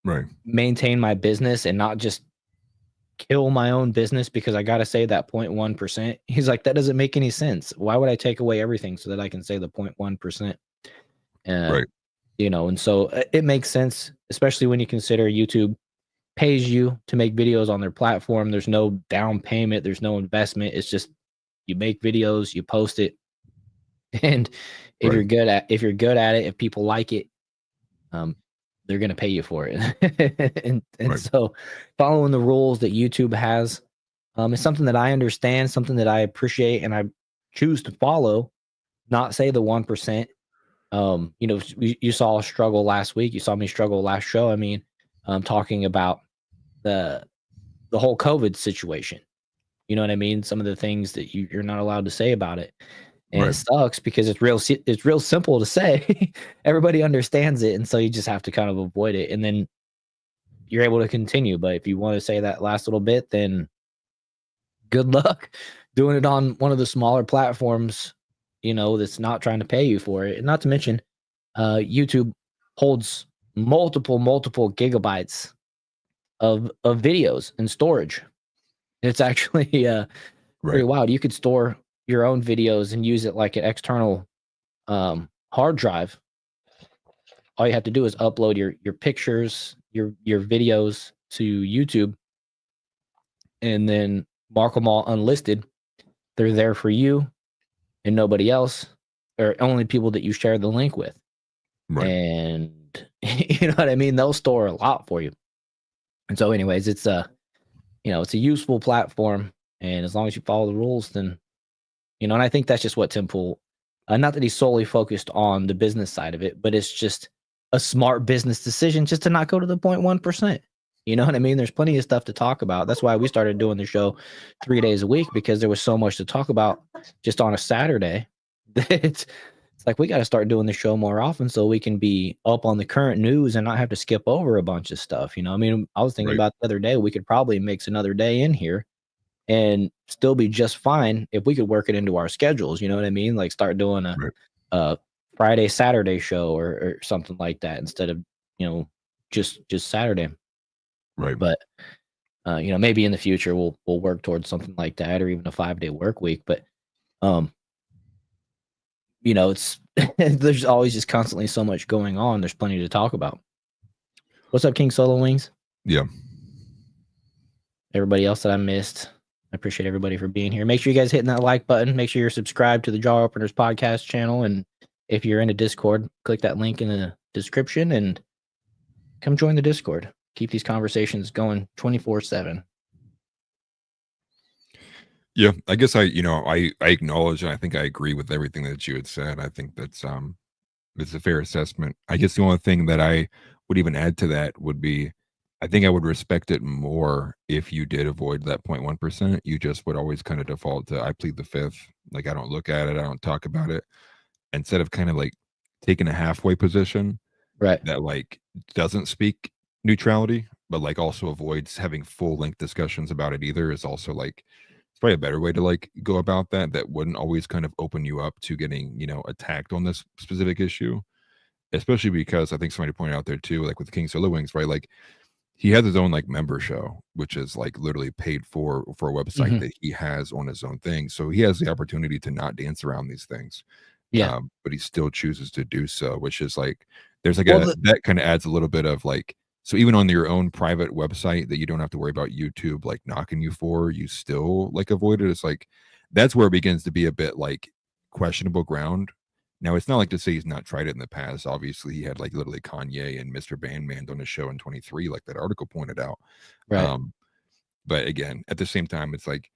Right. maintain my business and not just kill my own business because I got to say that 0.1%. He's like, that doesn't make any sense. Why would I take away everything so that I can say the 0.1%? Right. You know, and so it makes sense, especially when you consider YouTube pays you to make videos on their platform. There's no down payment. There's no investment. It's just you make videos, you post it. And if you're good at it, if people like it, they're going to pay you for it. and so following the rules that YouTube has is something that I understand, something that I appreciate, and I choose to follow, not say the 1%. You know, you saw a struggle last week. You saw me struggle last show. I mean, talking about the whole COVID situation. You know what I mean? Some of the things that you're not allowed to say about it. And it sucks because it's real simple to say. Everybody understands it, and so you just have to kind of avoid it, and then you're able to continue. But if you want to say that last little bit, then good luck doing it on one of the smaller platforms, you know, that's not trying to pay you for it. And not to mention, YouTube holds multiple gigabytes of videos and storage. It's actually pretty wild. You could store your own videos and use it like an external hard drive. All you have to do is upload your pictures, your videos to YouTube, and then mark them all unlisted. They're there for you and nobody else, or only people that you share the link with. And you know what I mean? They'll store a lot for you. And so anyways, it's you know, it's a useful platform, and as long as you follow the rules, then, you know, and I think that's just what Tim Pool, not that he's solely focused on the business side of it, but it's just a smart business decision just to not go to the 0.1%. You know what I mean? There's plenty of stuff to talk about. That's why we started doing the show 3 days a week, because there was so much to talk about just on a Saturday. It's like, we got to start doing the show more often so we can be up on the current news and not have to skip over a bunch of stuff. You know, I mean, I was thinking about the other day, we could probably mix another day in here and still be just fine if we could work it into our schedules. You know what I mean? Like start doing a Friday, Saturday show or something like that instead of, you know, just Saturday. But, you know, maybe in the future we'll work towards something like that, or even a 5-day work week. But, you know, it's there's always just constantly so much going on. There's plenty to talk about. What's up, King Solo Wings? Yeah. Everybody else that I missed, I appreciate everybody for being here. Make sure you guys hitting that like button. Make sure you're subscribed to the Jar Openers podcast channel. And if you're in a Discord, click that link in the description and come join the Discord. Keep these conversations going 24/7. Yeah, I guess I acknowledge, and I think I agree with everything that you had said. I think that's it's a fair assessment. I guess the only thing that I would even add to that would be, I think I would respect it more if you did avoid that 0.1%. You just would always kind of default to, I plead the fifth. Like, I don't look at it, I don't talk about it, instead of kind of like taking a halfway position, that like doesn't speak neutrality, but like also avoids having full length discussions about it either. Is also like, it's probably a better way to like go about that wouldn't always kind of open you up to getting, you know, attacked on this specific issue. Especially because I think somebody pointed out there too, like with King Solo Wings, right? Like, he has his own like member show, which is like literally paid for a website that he has on his own thing. So he has the opportunity to not dance around these things. But he still chooses to do so, which is like, there's like that kind of adds a little bit of like, so even on your own private website that you don't have to worry about YouTube like knocking you for, you still like avoid it. It's like, that's where it begins to be a bit like questionable ground. Now, it's not like to say he's not tried it in the past. Obviously, he had like literally Kanye and Mr. Bandman on his show in 23, like that article pointed out. But again, at the same time, it's like,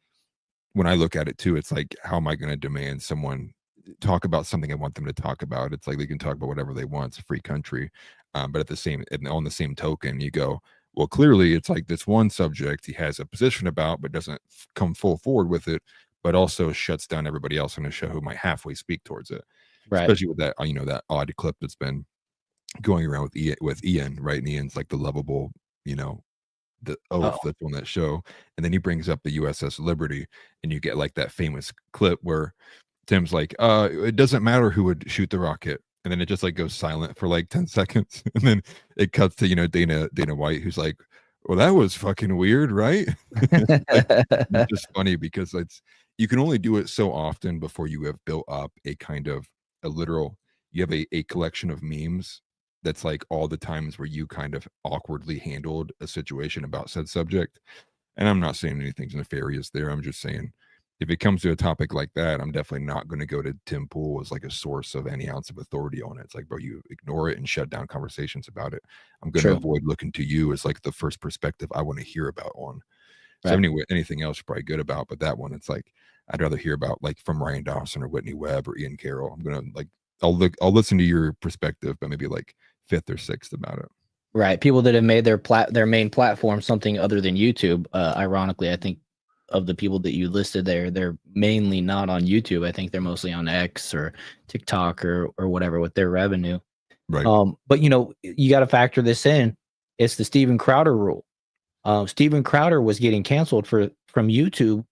when I look at it too, it's like, how am I going to demand someone talk about something I want them to talk about. It's like they can talk about whatever they want. It's a free country. But at the same, on the same token, you go, well, clearly it's like this one subject he has a position about, but doesn't come full forward with it, but also shuts down everybody else on the show who might halfway speak towards it. Right. Especially with that, that odd clip that's been going around with Ian, right? And Ian's like the lovable, the oath that's on that show. And then he brings up the USS Liberty, and you get like that famous clip where Tim's like, it doesn't matter who would shoot the rocket. And then it just like goes silent for like 10 seconds. And then it cuts to, Dana White, who's like, well, that was fucking weird, right? It's just funny because you can only do it so often before you have built up a kind of you have a collection of memes that's like all the times where you kind of awkwardly handled a situation about said subject. And I'm not saying anything's nefarious there. I'm just saying, if it comes to a topic like that, I'm definitely not going to go to Tim Pool as like a source of any ounce of authority on it. It's like, bro, you ignore it and shut down conversations about it. I'm going to avoid looking to you as like the first perspective I want to hear about on. So anyway, anything else you're probably good about, but that one, it's like, I'd rather hear about like from Ryan Dawson or Whitney Webb or Ian Carroll. I'm going to like, I'll listen to your perspective, but maybe like fifth or sixth about it. Right. People that have made their main platform something other than YouTube. Ironically, I think of the people that you listed there, they're mainly not on YouTube. I think they're mostly on X or TikTok or whatever with their revenue. Right. But you got to factor this in. It's the Steven Crowder rule. Steven Crowder was getting canceled from YouTube,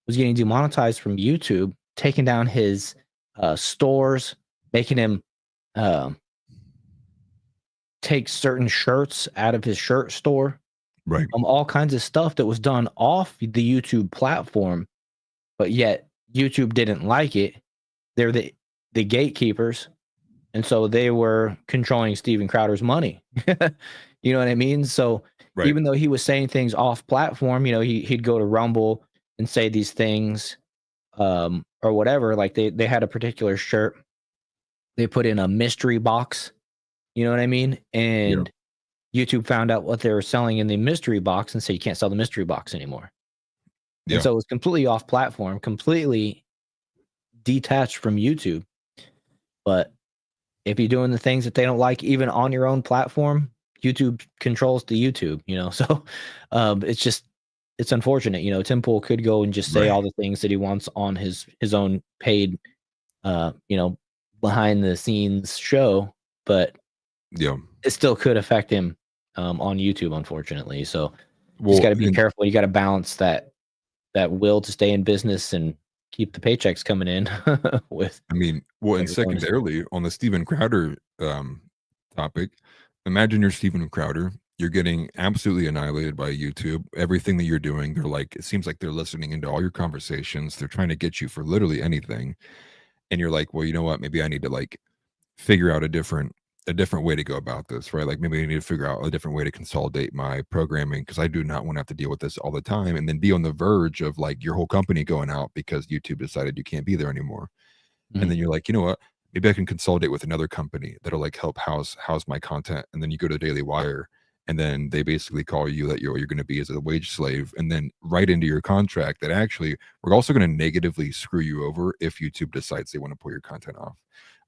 was getting demonetized from YouTube, taking down his stores, making him take certain shirts out of his shirt store. Right. All kinds of stuff that was done off the YouTube platform, but yet YouTube didn't like it. They're the gatekeepers, and so they were controlling Steven Crowder's money. You know what I mean? So even though he was saying things off platform, he'd go to Rumble and say these things, or whatever. Like they had a particular shirt they put in a mystery box. You know what I mean? And YouTube found out what they were selling in the mystery box and said you can't sell the mystery box anymore. And so it was completely off platform, completely detached from YouTube. But if you're doing the things that they don't like, even on your own platform, YouTube controls the YouTube, So it's unfortunate. Tim Pool could go and just say all the things that he wants on his own paid, behind the scenes show, but it still could affect him on YouTube, unfortunately. So you just got to be careful. You got to balance that will to stay in business and keep the paychecks coming in with. And secondarily on the Steven Crowder topic, imagine you're Steven Crowder. You're getting absolutely annihilated by YouTube. Everything that you're doing, they're like, it seems like they're listening into all your conversations. They're trying to get you for literally anything. And you're like, well, you know what? Maybe I need to like figure out a different way to go about this, right? Like maybe I need to figure out a different way to consolidate my programming because I do not want to have to deal with this all the time and then be on the verge of like your whole company going out because YouTube decided you can't be there anymore. Mm-hmm. And then you're like, you know what? Maybe I can consolidate with another company that'll like help house my content. And then you go to Daily Wire and then they basically call you that you're going to be as a wage slave and then write into your contract that actually we're also going to negatively screw you over if YouTube decides they want to pull your content off.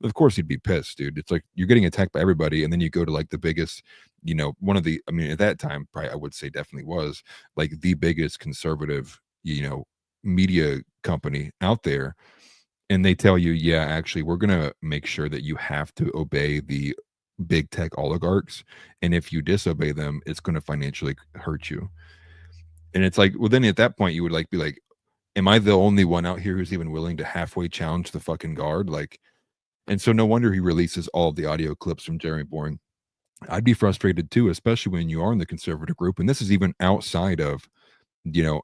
Of course you'd be pissed, dude. It's like you're getting attacked by everybody and then you go to like the biggest, one of the, at that time probably I would say definitely was like the biggest conservative, media company out there. And they tell you, yeah, actually we're going to make sure that you have to obey the big tech oligarchs. And if you disobey them, it's going to financially hurt you. And it's like, well, then at that point you would like be like, am I the only one out here who's even willing to halfway challenge the fucking guard? Like, and so no wonder he releases all of the audio clips from Jeremy Boring. I'd be frustrated too, especially when you are in the conservative group. And this is even outside of,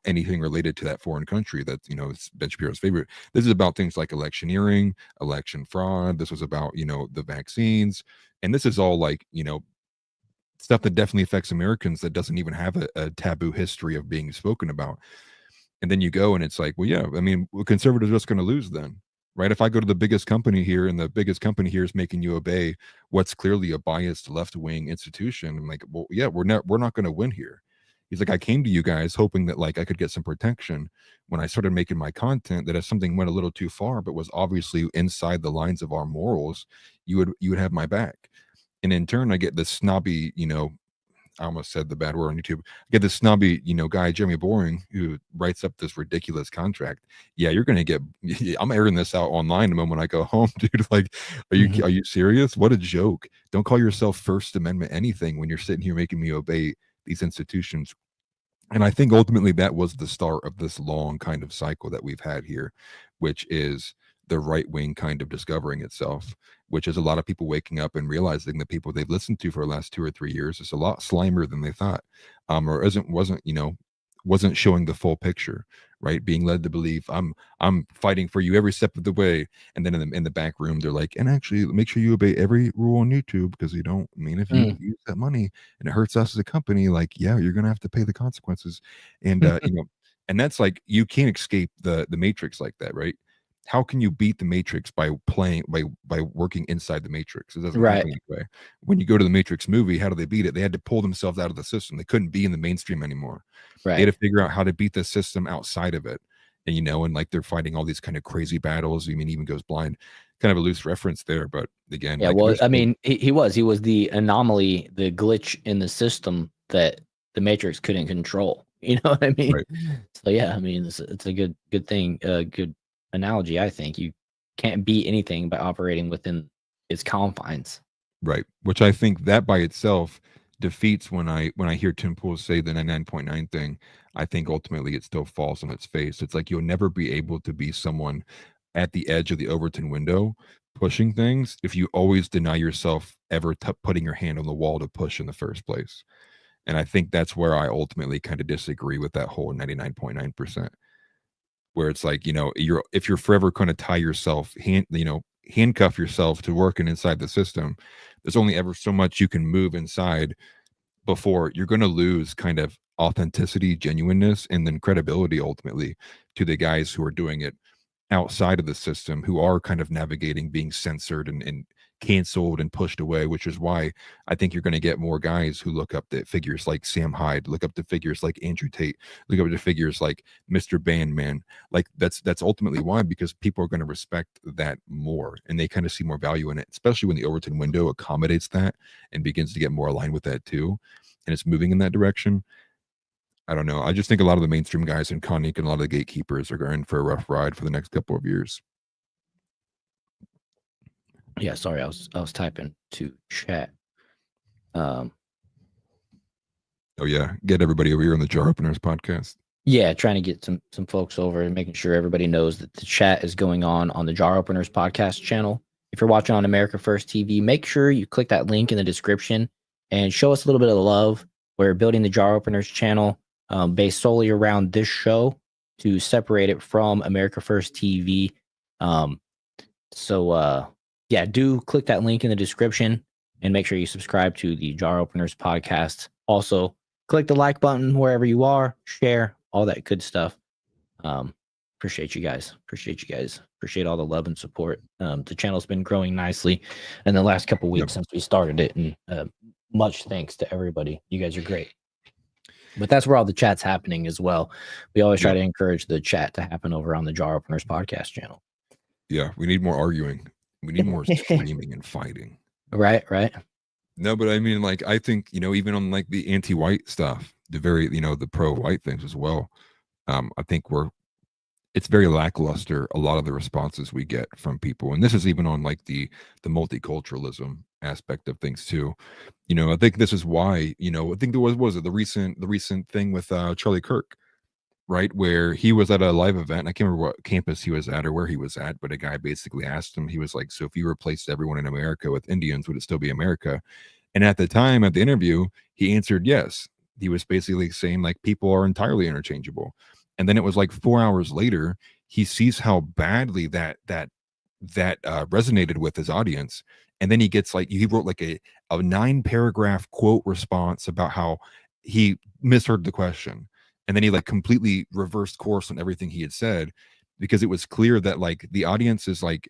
anything related to that foreign country that, it's Ben Shapiro's favorite. This is about things like electioneering, election fraud. This was about, the vaccines. And this is all like, stuff that definitely affects Americans that doesn't even have a taboo history of being spoken about. And then you go and it's like, well, yeah, conservatives are just going to lose then. Right? If I go to the biggest company here and the biggest company here is making you obey what's clearly a biased left-wing institution, I'm like, well, yeah, we're not going to win here. He's like, I came to you guys hoping that like I could get some protection when I started making my content, that if something went a little too far but was obviously inside the lines of our morals, you would have my back. And in turn, I get this snobby, I almost said the bad word on YouTube. I get this snobby, guy, Jeremy Boring, who writes up this ridiculous contract. Yeah, you're gonna get. I'm airing this out online the moment I go home, dude. Like, are you serious? What a joke! Don't call yourself First Amendment anything when you're sitting here making me obey these institutions. And I think ultimately that was the start of this long kind of cycle that we've had here, which is the right wing kind of discovering itself, which is a lot of people waking up and realizing the people they've listened to for the last 2 or 3 years is a lot slimier than they thought, or wasn't showing the full picture, right? Being led to believe I'm fighting for you every step of the way, and then in the back room they're like, and actually make sure you obey every rule on YouTube, because you don't, I mean, if you use that money and it hurts us as a company, like, yeah, you're gonna have to pay the consequences. And and that's like, you can't escape the matrix like that, right? How can you beat the matrix by working inside the matrix? It doesn't happen that way. When you go to the Matrix movie, how do they beat it? They had to pull themselves out of the system. They couldn't be in the mainstream anymore. They had to figure out how to beat the system outside of it. And and like they're fighting all these kind of crazy battles. I mean, even goes blind. Kind of a loose reference there, but again, yeah. like, Well, I mean, he was the anomaly, the glitch in the system that the Matrix couldn't control. You know what I mean? Right. So yeah, I mean, it's a good thing, good analogy. I think you can't beat anything by operating within its confines. Right. Which I think that by itself defeats when I hear Tim Pool say the 99.9 thing. I think ultimately it still falls on its face. It's like, you'll never be able to be someone at the edge of the Overton window pushing things if you always deny yourself ever putting your hand on the wall to push in the first place. And I think that's where I ultimately kind of disagree with that whole 99.9%, where it's like, if you're forever going to tie yourself, handcuff yourself to working inside the system, there's only ever so much you can move inside before you're going to lose kind of authenticity, genuineness, and then credibility ultimately to the guys who are doing it outside of the system, who are kind of navigating being censored and canceled and pushed away, which is why I think you're going to get more guys who look up to figures like Sam Hyde, look up to figures like Andrew Tate, look up to figures like Mr. Bandman. Like that's ultimately why, because people are going to respect that more, and they kind of see more value in it, especially when the Overton window accommodates that and begins to get more aligned with that too, and it's moving in that direction. I don't know. I just think a lot of the mainstream guys in Connick and a lot of the gatekeepers are going for a rough ride for the next couple of years. Yeah, sorry, I was typing to chat. Oh yeah, get everybody over here on the Jar Openers podcast. Yeah, trying to get some folks over and making sure everybody knows that the chat is going on the Jar Openers podcast channel. If you're watching on America First TV, make sure you click that link in the description and show us a little bit of love. We're building the Jar Openers channel based solely around this show to separate it from America First TV. Yeah, do click that link in the description and make sure you subscribe to the Jar Openers podcast. Also, click the like button wherever you are, share, all that good stuff. Appreciate you guys. Appreciate all the love and support. The channel's been growing nicely in the last couple weeks since we started it, and much thanks to everybody. You guys are great. But that's where all the chat's happening as well. We always try to encourage the chat to happen over on the Jar Openers podcast channel. Yeah, we need more arguing. We need more screaming and fighting. Right. No, but I mean, like, I think, even on like the anti-white stuff, the very, the pro-white things as well. I think it's very lackluster, a lot of the responses we get from people. And this is even on like the multiculturalism aspect of things too. I think this is why, I think there was it the recent thing with Charlie Kirk, right, where he was at a live event. I can't remember what campus he was at or where he was at, but a guy basically asked him, he was like, so if you replaced everyone in America with Indians, would it still be America? And at the time, at the interview, he answered yes. He was basically saying like people are entirely interchangeable. And then it was like 4 hours later, he sees how badly that resonated with his audience. And then he gets like, he wrote like a 9-paragraph quote response about how he misheard the question. And then he like completely reversed course on everything he had said, because it was clear that like the audience is like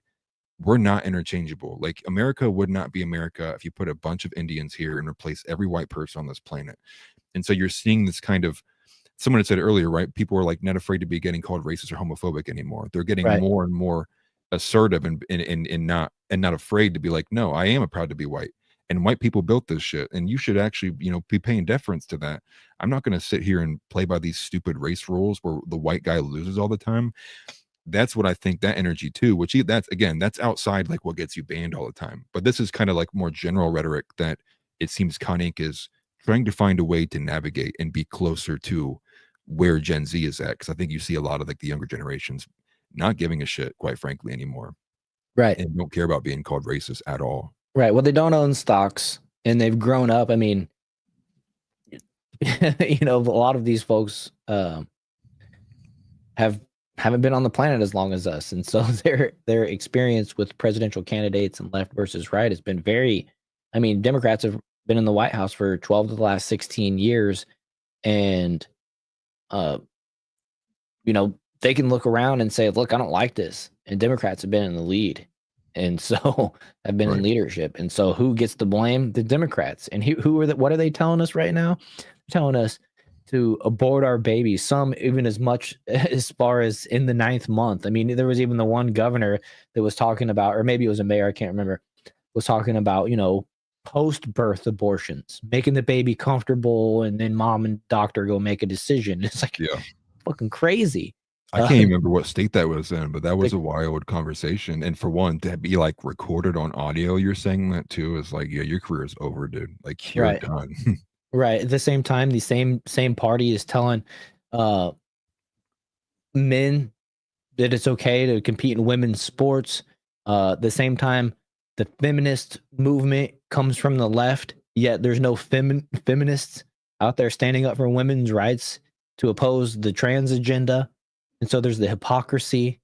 we're not interchangeable. Like America would not be America if you put a bunch of Indians here and replace every white person on this planet. And so you're seeing this kind of, someone had said earlier, right? People are like not afraid to be getting called racist or homophobic anymore. They're getting Right. more and more assertive and not afraid to be like, no, I am proud to be white. And white people built this shit. And you should actually, be paying deference to that. I'm not going to sit here and play by these stupid race rules where the white guy loses all the time. That's what I think, that energy too, which that's outside like what gets you banned all the time. But this is kind of like more general rhetoric that it seems Connick is trying to find a way to navigate and be closer to where Gen Z is at. Because I think you see a lot of like the younger generations not giving a shit, quite frankly, anymore. Right. And don't care about being called racist at all. Right. Well, they don't own stocks and they've grown up. I mean, a lot of these folks haven't been on the planet as long as us. And so their experience with presidential candidates and left versus right has been Democrats have been in the White House for 12 of the last 16 years. And, they can look around and say, look, I don't like this. And Democrats have been in the lead. And so have been in leadership. And so who gets the blame? The Democrats. And what are they telling us right now? They're telling us to abort our babies, some even as far as in the 9th month. I mean, there was even the one governor that was talking about, or maybe it was a mayor, I can't remember, was talking about, post-birth abortions, making the baby comfortable, and then mom and doctor go make a decision. It's like, fucking crazy. I can't even remember what state that was in, but that was a wild conversation. And for one, to be like recorded on audio, you're saying that too, is like, yeah, your career is over, dude. Like, you're done. Right. At the same time, the same party is telling men that it's okay to compete in women's sports. The same time, the feminist movement comes from the left, yet there's no feminists out there standing up for women's rights to oppose the trans agenda. And so there's the hypocrisy,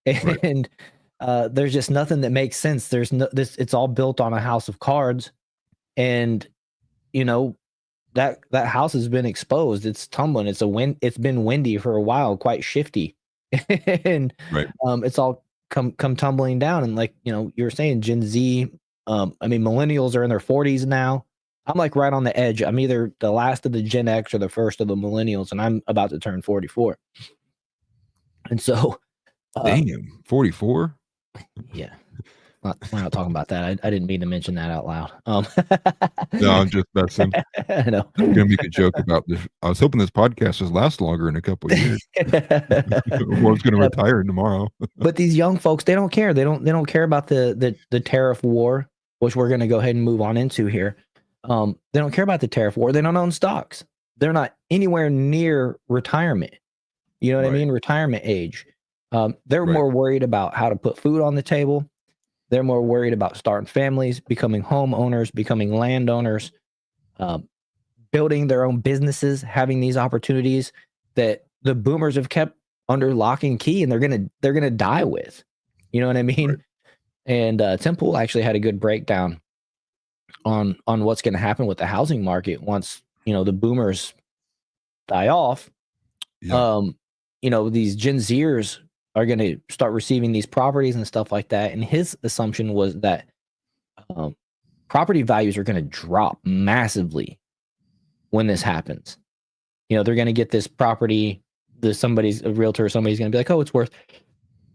and there's just nothing that makes sense. There's it's all built on a house of cards, and that house has been exposed. It's tumbling. It's been windy for a while, quite shifty, and it's all come tumbling down. And like you were saying, Gen Z. Millennials are in their 40s now. I'm like right on the edge. I'm either the last of the Gen X or the first of the millennials, and I'm about to turn 44. And so, damn, 44. Yeah, we're not talking about that. I didn't mean to mention that out loud. No, I'm just messing. I know. I'm gonna make a joke about this. I was hoping this podcast would last longer in a couple of years. I was gonna retire tomorrow. But these young folks, they don't care. They don't care about the tariff war, which we're gonna go ahead and move on into here. They don't care about the tariff war. They don't own stocks. They're not anywhere near retirement. You know what I mean? Retirement age. They're more worried about how to put food on the table. They're more worried about starting families, becoming homeowners, becoming landowners, building their own businesses, having these opportunities that the boomers have kept under lock and key, and they're gonna die with. You know what I mean? Right. And Tim Pool actually had a good breakdown on what's going to happen with the housing market once the boomers die off. Yeah. These Gen Zers are going to start receiving these properties and stuff like that. And his assumption was that property values are going to drop massively when this happens. They're going to get this property. A realtor or somebody's going to be like, oh, it's worth,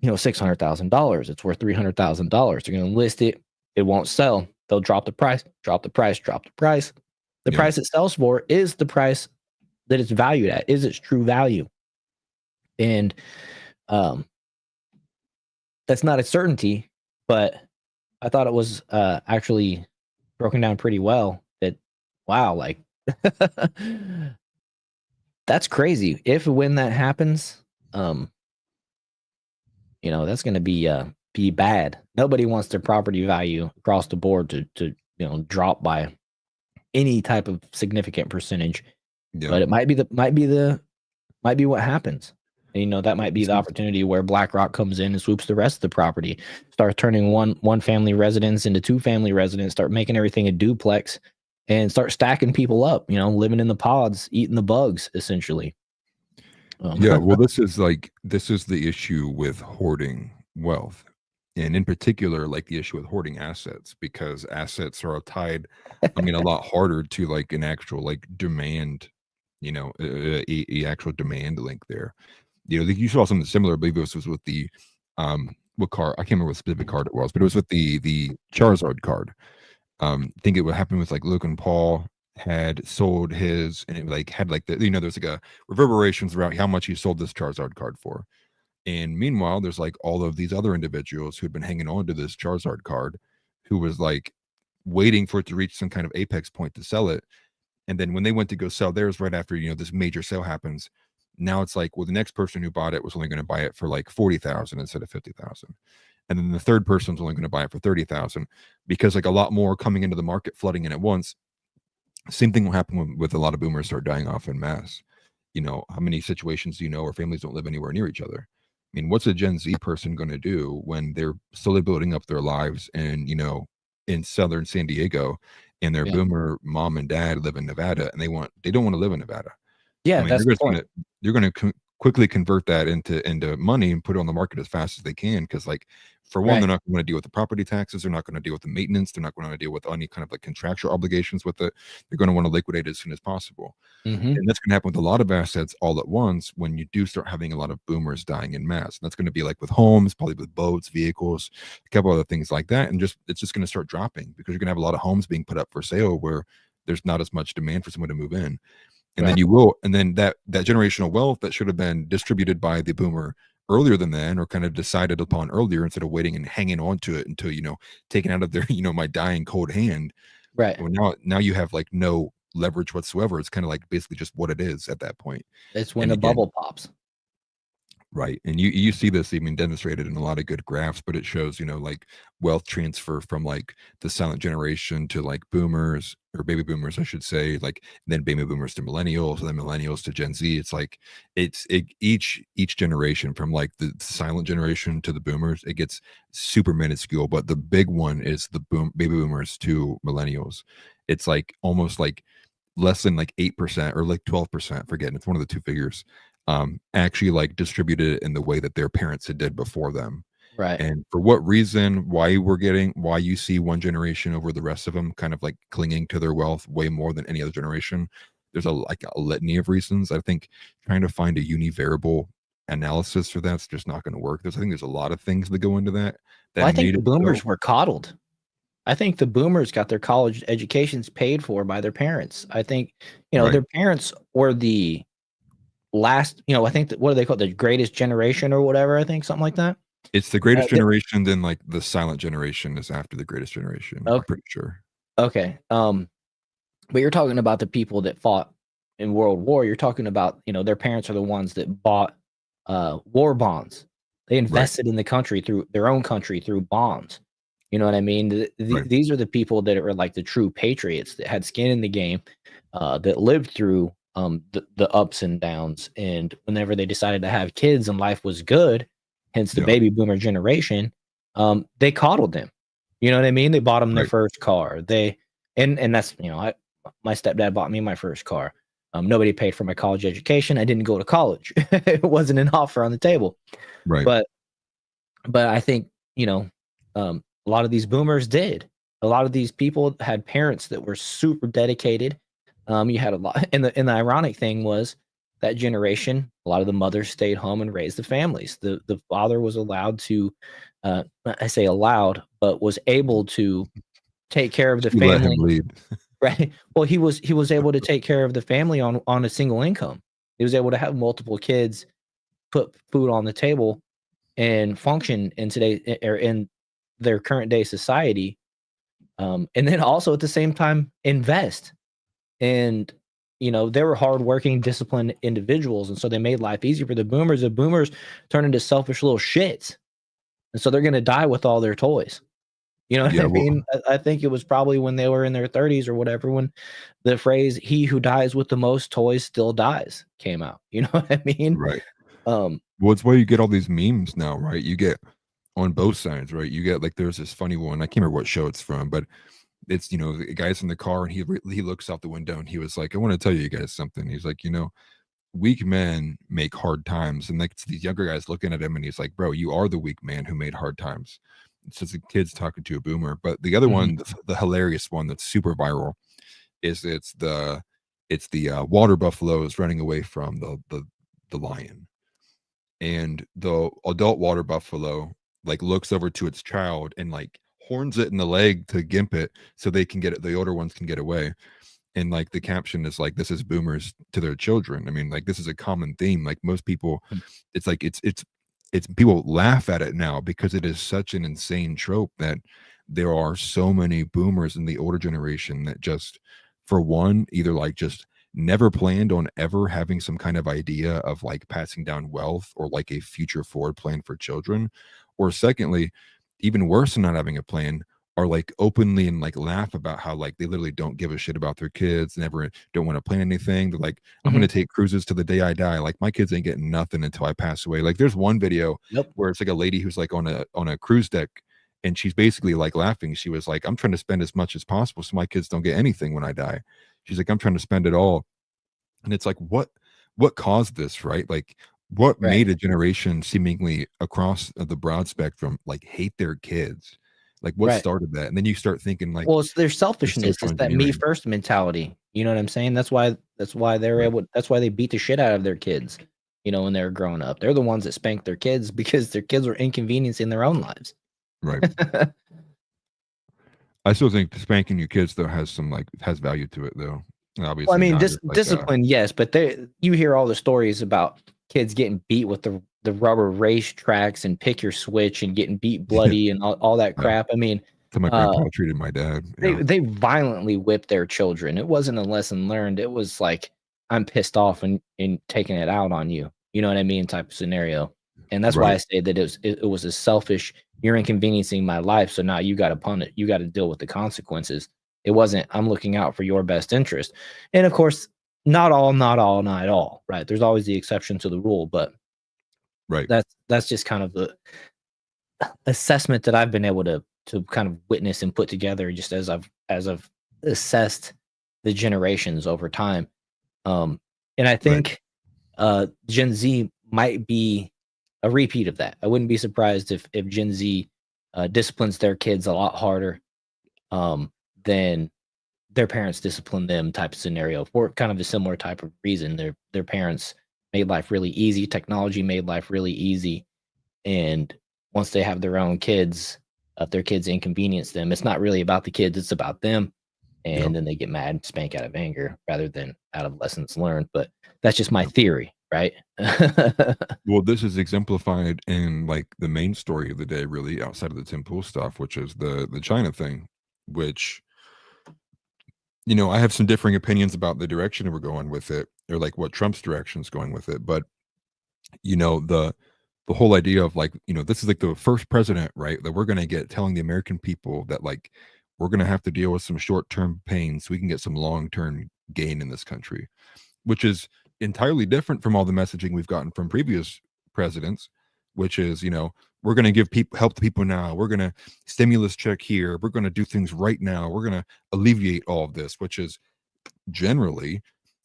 $600,000. It's worth $300,000. They're going to list it. It won't sell. They'll drop the price. The price it sells for is the price that it's valued at, is its true value. And that's not a certainty, but I thought it was actually broken down pretty well. That, wow, like that's crazy. When that happens, that's going to be bad. Nobody wants their property value across the board to drop by any type of significant percentage. Yeah. But it might be what happens. And, that might be the opportunity where BlackRock comes in and swoops the rest of the property, start turning one family residence into 2 family residence, start making everything a duplex, and start stacking people up. Living in the pods, eating the bugs, essentially. Yeah, well, this is the issue with hoarding wealth. And in particular, like the issue with hoarding assets, because assets are tied, I mean, a lot harder to like an actual like demand, you know, a actual demand link there. You know, you saw something similar. I believe this was with the what card? I can't remember what specific card it was, but it was with the Charizard card. I think it would happen with like Logan Paul had sold his, and it like had like the, you know, there's like a reverberations around how much he sold this Charizard card for. And meanwhile, there's like all of these other individuals who'd been hanging on to this Charizard card, who was like waiting for it to reach some kind of apex point to sell it. And then when they went to go sell theirs right after, you know, this major sale happens, now it's like, well, the next person who bought it was only going to buy it for like 40,000 instead of 50,000. And then the third person's only going to buy it for 30,000 because like a lot more coming into the market flooding in at once. Same thing will happen with a lot of boomers start dying off in mass. You know, how many situations do you know where families don't live anywhere near each other? I mean, what's a Gen Z person going to do when they're slowly building up their lives and, you know, in southern San Diego, and their boomer mom and dad live in Nevada, and they don't want to live in Nevada. Yeah, I mean, that's the point. you're going to quickly convert that into money and put it on the market as fast as they can, because like for one, they're not going to deal with the property taxes, they're not going to deal with the maintenance, they're not going to deal with any kind of like contractual obligations with it. They're going to want to liquidate it as soon as possible. And that's going to happen with a lot of assets all at once when you do start having a lot of boomers dying in mass. And that's going to be like with homes, probably with boats, vehicles, a couple other things like that. And it's just going to start dropping because you're going to have a lot of homes being put up for sale where there's not as much demand for someone to move in. And then that generational wealth that should have been distributed by the boomer earlier than then, or kind of decided upon earlier, instead of waiting and hanging on to it until, you know, taken out of their, you know, my dying cold hand. Right. Well, now you have like no leverage whatsoever. It's kind of like basically just what it is at that point. It's when the bubble pops. Right. And you see this even demonstrated in a lot of good graphs, but it shows, you know, like wealth transfer from like the silent generation to like boomers, or baby boomers, I should say, like then baby boomers to millennials, and then millennials to Gen Z. It's like each generation, from like the silent generation to the boomers, it gets super minuscule. But the big one is the baby boomers to millennials. It's like almost like less than like 8% or like 12%, forgetting, it's one of the two figures, actually like distributed it in the way that their parents had did before them. Right. And for what reason, why you see one generation over the rest of them kind of like clinging to their wealth way more than any other generation, there's a litany of reasons. I think trying to find a univariable analysis for that's just not going to work. I think there's a lot of things that go into that. Well, I think the boomers were coddled. I think the boomers got their college educations paid for by their parents. I think, you know, their parents were the last, you know, I think what do they call it? The greatest generation or whatever, I think, something like that. It's the greatest generation, then like the silent generation is after the greatest generation. Okay. I'm pretty sure. Okay. But you're talking about the people that fought in World War. You're talking about, you know, their parents are the ones that bought war bonds. They invested in the country through their own country through bonds. You know what I mean? These are the people that are like the true patriots that had skin in the game, that lived through the ups and downs. And whenever they decided to have kids and life was good, hence the baby boomer generation, they coddled them. You know what I mean? They bought them their first car. And that's, you know, my stepdad bought me my first car. Nobody paid for my college education. I didn't go to college. It wasn't an offer on the table. Right. But I think, you know, a lot of these boomers did. A lot of these people had parents that were super dedicated. You had a lot, and the ironic thing was that generation, a lot of the mothers stayed home and raised the families. The father was allowed to, I say allowed, but was able to take care of the family. Let him lead. Right. Well, he was able to take care of the family on a single income. He was able to have multiple kids, put food on the table, and function in today or in their current day society. And then also at the same time invest. And, you know, they were hardworking, disciplined individuals. And so they made life easy for the boomers. The boomers turned into selfish little shits. And so they're going to die with all their toys. You know what I mean? I think it was probably when they were in their 30s or whatever, when the phrase, he who dies with the most toys still dies, came out. You know what I mean? Right. Well, it's why you get all these memes now, right? You get on both sides, right? You get like, there's this funny one, I can't remember what show it's from, but it's, you know, the guy's in the car and he looks out the window and he was like, I want to tell you guys something. He's like, you know, weak men make hard times. And like, it's these younger guys looking at him and he's like, bro, you are the weak man who made hard times. it's just the kids talking to a boomer. But the other one, the hilarious one that's super viral, is it's the water buffaloes running away from the lion, and the adult water buffalo like looks over to its child and like horns it in the leg to gimp it so they can get it. The older ones can get away. And like the caption is like, this is boomers to their children. I mean, like this is a common theme. Like most people, it's like it's people laugh at it now because it is such an insane trope that there are so many boomers in the older generation that just, for one, either like just never planned on ever having some kind of idea of like passing down wealth or like a future forward plan for children, or secondly, even worse than not having a plan, are like openly and like laugh about how like they literally don't give a shit about their kids, never don't want to plan anything. They're like, I'm going to take cruises to the day I die. Like my kids ain't getting nothing until I pass away. Like there's one video where it's like a lady who's like on a cruise deck, and she's basically like laughing. She was like, I'm trying to spend as much as possible so my kids don't get anything when I die. She's like, I'm trying to spend it all. And it's like, what caused this, right? Like what made a generation seemingly across the broad spectrum like hate their kids? Like what started that? And then you start thinking like, well, it's their selfishness. It's that me first mentality. You know what I'm saying? That's why they're able. That's why they beat the shit out of their kids. You know, when they're growing up, they're the ones that spank their kids because their kids were inconveniencing their own lives. Right. I still think spanking your kids though has value to it though. Obviously, well, I mean, discipline, yes, but you hear all the stories about kids getting beat with the rubber race tracks and pick your switch and getting beat bloody and all that crap. I mean, so my grandpa treated my dad. They violently whipped their children. It wasn't a lesson learned. It was like, I'm pissed off and taking it out on you. You know what I mean? Type of scenario. And that's why I say that it was a selfish, you're inconveniencing my life, so now you got to pun it. You got to deal with the consequences. It wasn't, I'm looking out for your best interest. And of course, not all, right? There's always the exception to the rule, but that's just kind of the assessment that I've been able to kind of witness and put together just as I've assessed the generations over time. And I think Gen Z might be a repeat of that. I wouldn't be surprised if Gen Z disciplines their kids a lot harder than their parents discipline them, type of scenario, for kind of a similar type of reason. Their parents made life really easy. Technology made life really easy. And once they have their own kids, if their kids inconvenience them, it's not really about the kids, it's about them. And then they get mad and spank out of anger rather than out of lessons learned. But that's just my theory, right? Well, this is exemplified in like the main story of the day, really, outside of the Tim Pool stuff, which is the China thing, which, you know, I have some differing opinions about the direction we're going with it, or like what Trump's direction is going with it. But, you know, the whole idea of like, you know, this is like the first president, right, that we're going to get telling the American people that like, we're going to have to deal with some short-term pain so we can get some long-term gain in this country, which is entirely different from all the messaging we've gotten from previous presidents, which is, you know, we're going to help the people now. We're going to stimulus check here. We're going to do things right now. We're going to alleviate all of this, which is generally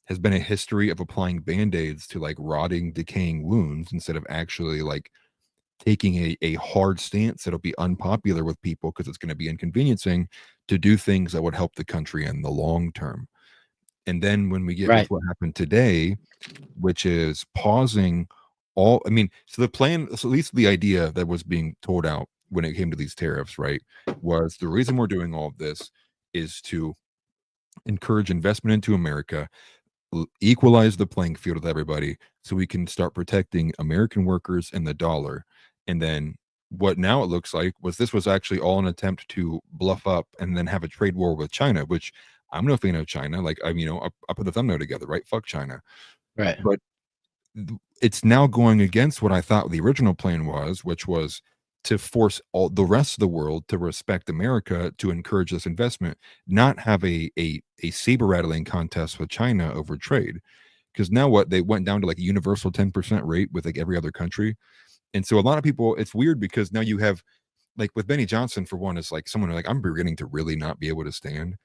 has been a history of applying band-aids to like rotting, decaying wounds instead of actually like taking a hard stance that'll be unpopular with people because it's going to be inconveniencing to do things that would help the country in the long term. And then when we get with what happened today, which is pausing all, I mean, so the plan, so at least the idea that was being told out when it came to these tariffs, right, was the reason we're doing all of this is to encourage investment into America, equalize the playing field with everybody so we can start protecting American workers and the dollar. And then what now it looks like this was actually all an attempt to bluff up and then have a trade war with China, which I'm no fan of China. Like, you know, I put the thumbnail together, right? Fuck China. Right. But it's now going against what I thought the original plan was, which was to force all the rest of the world to respect America, to encourage this investment, not have a saber rattling contest with China over trade. Because now what, they went down to like a universal 10% rate with like every other country. And so a lot of people, it's weird because now you have, like with Benny Johnson, for one, is like someone like I'm beginning to really not be able to stand,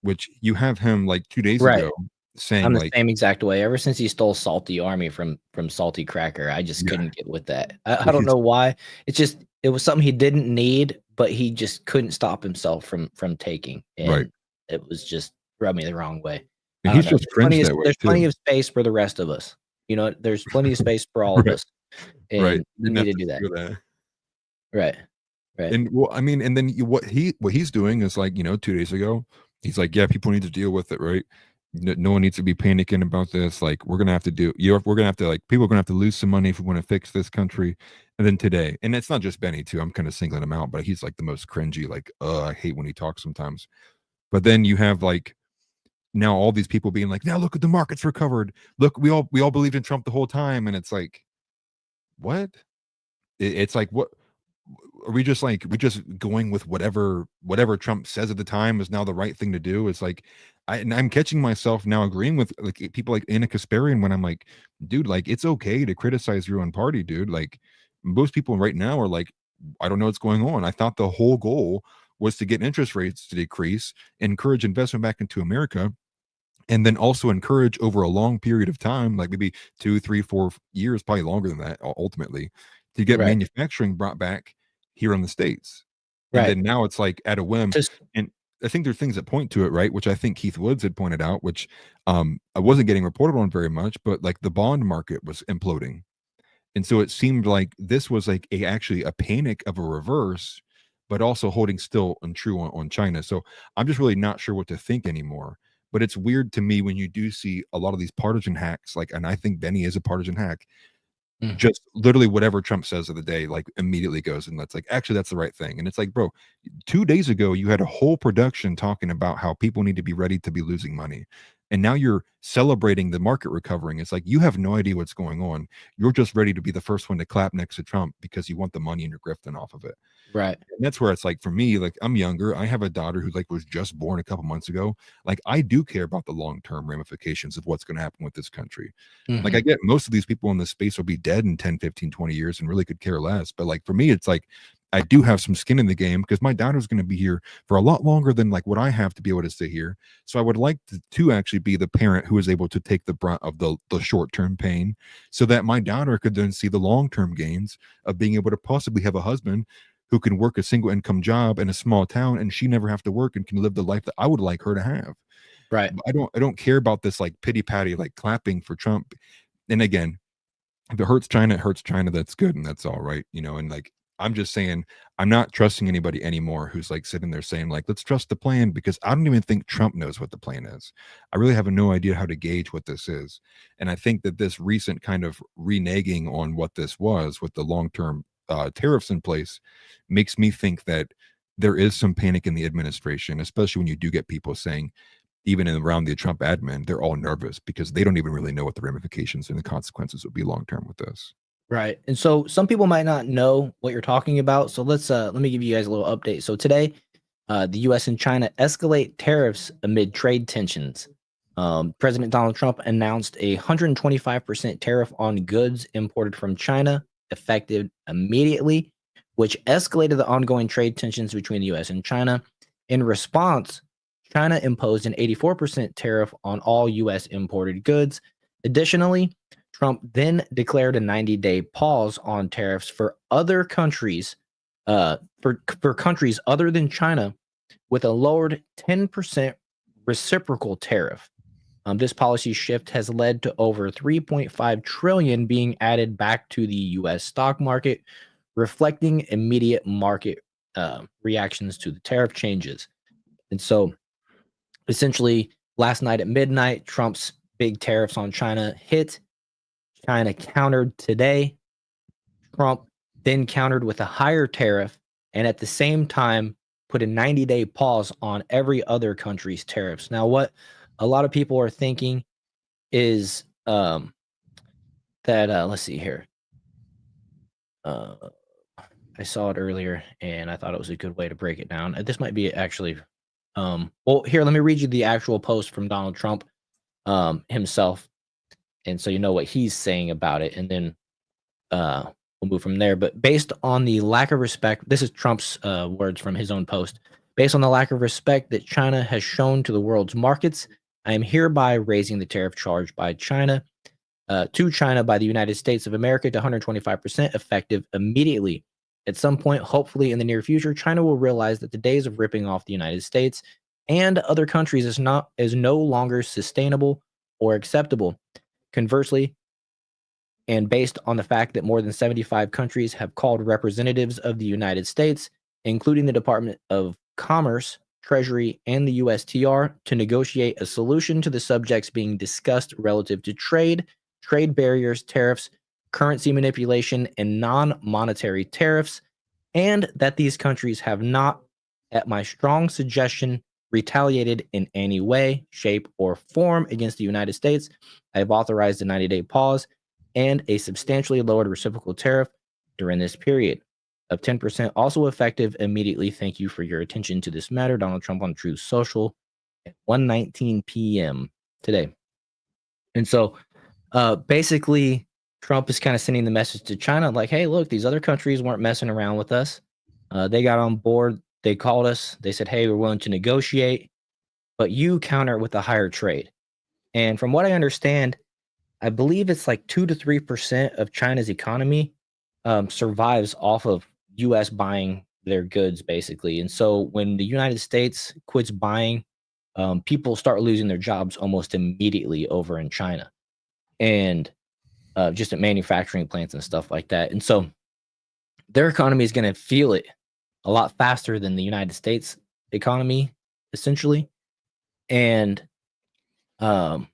which you have him like 2 days ago saying, I'm the like, same exact way. Ever since he stole Salty Army from Salty Cracker, I just couldn't get with that. I don't know why. It's just, it was something he didn't need, but he just couldn't stop himself from taking, and Right. it was just rubbed me the wrong way. And I don't he's know. just cringed that way There's too. plenty of space for the rest of us. You know, there's plenty of space for all of Right. us, Right. and you Didn't need have to do that. do that. Right. Right. And well, I mean, and then what he's doing is like, 2 days ago, he's like, yeah, people need to deal with it, right? No one needs to be panicking about this. Like, we're gonna have to we're gonna have to, like, people are gonna have to lose some money if we want to fix this country. And then today, and it's not just Benny too. I'm kind of singling him out, but he's like the most cringy. Like, I hate when he talks sometimes. But then you have like now all these people being like, now look at the markets recovered. Look, we all believed in Trump the whole time, and it's like, what? It's like, what are we just like, we just going with whatever Trump says at the time is now the right thing to do? It's like, I'm catching myself now agreeing with like people like Anna Kasparian when I'm like, dude, like it's okay to criticize your own party, dude. Like most people right now are like, I don't know what's going on. I thought the whole goal was to get interest rates to decrease, encourage investment back into America, and then also encourage over a long period of time, like maybe 2, 3, 4 years, probably longer than that, ultimately, to get Right. manufacturing brought back here in the States. And Right. then now it's like at a whim. Just And I think there's things that point to it, right? Which I think Keith Woods had pointed out, which I wasn't getting reported on very much, but like the bond market was imploding. And so it seemed like this was like actually a panic of a reverse, but also holding still and true on China. So I'm just really not sure what to think anymore. But it's weird to me when you do see a lot of these partisan hacks, like, and I think Benny is a partisan hack, mm, just literally whatever Trump says of the day, like immediately goes and that's like, actually, that's the right thing. And it's like, bro, 2 days ago, you had a whole production talking about how people need to be ready to be losing money. And now you're celebrating the market recovering. It's like, you have no idea what's going on. You're just ready to be the first one to clap next to Trump because you want the money and you're grifting off of it. right. And that's where it's like, for me, like I'm younger. I have a daughter who like was just born a couple months ago. Like I do care about the long-term ramifications of what's going to happen with this country. Like I Mhm. get most of these people in this space will be dead in 10, 15, 20 years and really could care less. But like for me, it's like I do have some skin in the game because my daughter's going to be here for a lot longer than like what I have to be able to sit here. So I would like to actually be the parent who is able to take the brunt of the short-term pain so that my daughter could then see the long-term gains of being able to possibly have a husband who can work a single income job in a small town and she never have to work and can live the life that I would like her to have. Right. I don't care about this like pity patty like clapping for Trump. And again, if it hurts China, it hurts China. That's good and that's all right, and like I'm just saying I'm not trusting anybody anymore who's like sitting there saying like let's trust the plan, because I don't even think Trump knows what the plan is. I really have no idea how to gauge what this is. And I think that this recent kind of reneging on what this was with the long-term tariffs in place makes me think that there is some panic in the administration, especially when you do get people saying, even around the Trump admin, they're all nervous because they don't even really know what the ramifications and the consequences would be long term with this. Right. And so some people might not know what you're talking about. So let me give you guys a little update. So today, the US and China escalate tariffs amid trade tensions. President Donald Trump announced a 125% tariff on goods imported from China, effective immediately, which escalated the ongoing trade tensions between the US and China. In response, China imposed an 84% tariff on all US imported goods. Additionally, Trump then declared a 90-day pause on tariffs for other countries, for countries other than China, with a lowered 10% reciprocal tariff. This policy shift has led to over 3.5 trillion being added back to the U.S. stock market, reflecting immediate market reactions to the tariff changes. And so, essentially, last night at midnight, Trump's big tariffs on China hit. China countered today. Trump then countered with a higher tariff, and at the same time put a 90-day pause on every other country's tariffs. Now, what a lot of people are thinking is that let's see here. I saw it earlier, and I thought it was a good way to break it down. This might be actually, well, here, let me read you the actual post from Donald Trump himself, and so you know what he's saying about it, and then we'll move from there. But based on the lack of respect, this is Trump's words from his own post. Based on the lack of respect that China has shown to the world's markets, I am hereby raising the tariff charge by China to China by the United States of America to 125% effective immediately. At some point, hopefully in the near future, China will realize that the days of ripping off the United States and other countries is no longer sustainable or acceptable. Conversely, and based on the fact that more than 75 countries have called representatives of the United States, including the Department of Commerce, Treasury, and the USTR, to negotiate a solution to the subjects being discussed relative to trade, trade barriers, tariffs, currency manipulation, and non-monetary tariffs, and that these countries have not, at my strong suggestion, retaliated in any way, shape, or form against the United States, I have authorized a 90-day pause and a substantially lowered reciprocal tariff during this period of 10%, also effective immediately. Thank you for your attention to this matter. Donald Trump on Truth Social at 1:19 p.m. today. And so basically, Trump is kind of sending the message to China like, hey, look, these other countries weren't messing around with us. They got on board. They called us. They said, hey, we're willing to negotiate, but you counter with a higher trade. And from what I understand, I believe it's like 2 to 3% of China's economy survives off of U.S. buying their goods, basically. And so when the United States quits buying, people start losing their jobs almost immediately over in China, and just at manufacturing plants and stuff like that. And so their economy is going to feel it a lot faster than the United States economy, essentially. And Trump,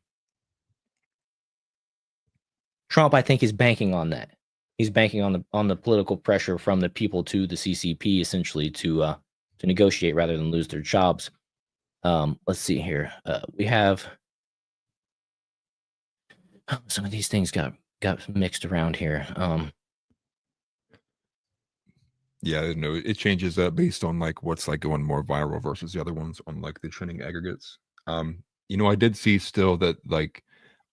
I think, is banking on that. He's banking on the political pressure from the people to the CCP, essentially, to negotiate rather than lose their jobs. Let's see here. We have some of these things got mixed around here. Yeah, no, it changes based on like what's like going more viral versus the other ones on like the trending aggregates. I did see still that like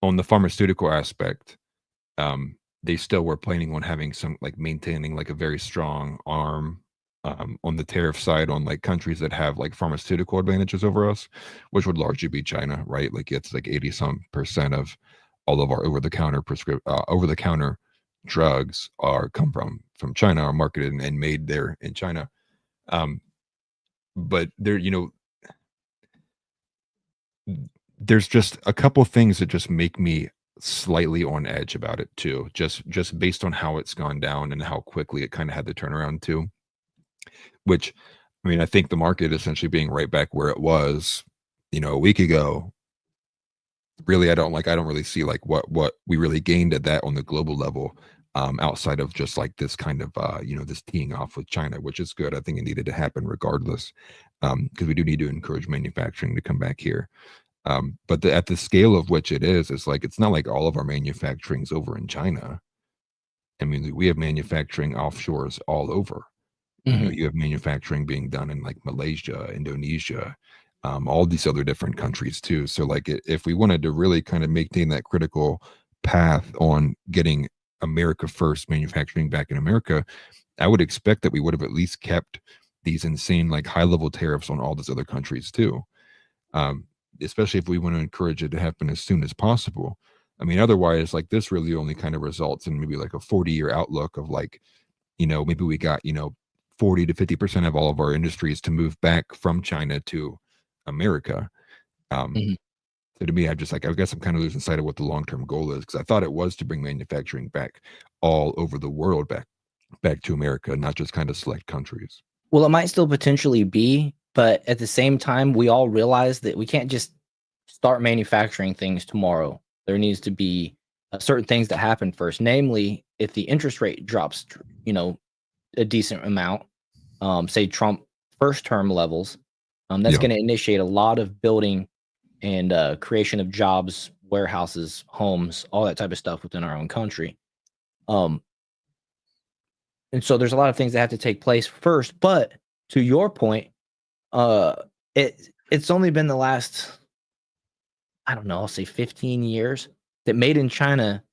on the pharmaceutical aspect, they still were planning on having some like maintaining like a very strong arm on the tariff side on like countries that have like pharmaceutical advantages over us, which would largely be China, right? Like it's like 80% of all of our over-the-counter drugs come from China, are marketed and made there in China. But there, there's just a couple things that just make me slightly on edge about it too, just based on how it's gone down and how quickly it kind of had the turnaround too. Which, I mean, I think the market essentially being right back where it was, a week ago. Really, I don't really see like what we really gained at that on the global level, outside of just like this kind of this teeing off with China, which is good. I think it needed to happen regardless, because we do need to encourage manufacturing to come back here. But at the scale of which it is, it's like it's not like all of our manufacturing's over in China. I mean, we have manufacturing offshores all over. You have manufacturing being done in like Malaysia, Indonesia, all these other different countries too. So like if we wanted to really kind of maintain that critical path on getting America first manufacturing back in America, I would expect that we would have at least kept these insane like high level tariffs on all these other countries too. Especially if we want to encourage it to happen as soon as possible. I mean, otherwise like this really only kind of results in maybe like a 40-year outlook of like, maybe we got, 40 to 50% of all of our industries to move back from China to America. So to me, I guess I'm kind of losing sight of what the long-term goal is, because I thought it was to bring manufacturing back all over the world, back to America, not just kind of select countries. Well, it might still potentially be, but at the same time, we all realize that we can't just start manufacturing things tomorrow. There needs to be certain things that happen first. Namely, if the interest rate drops, a decent amount, say Trump first term levels, that's going to initiate a lot of building and creation of jobs, warehouses, homes, all that type of stuff within our own country. And so there's a lot of things that have to take place first. But to your point, it's only been the last, I don't know, I'll say 15 years that made in China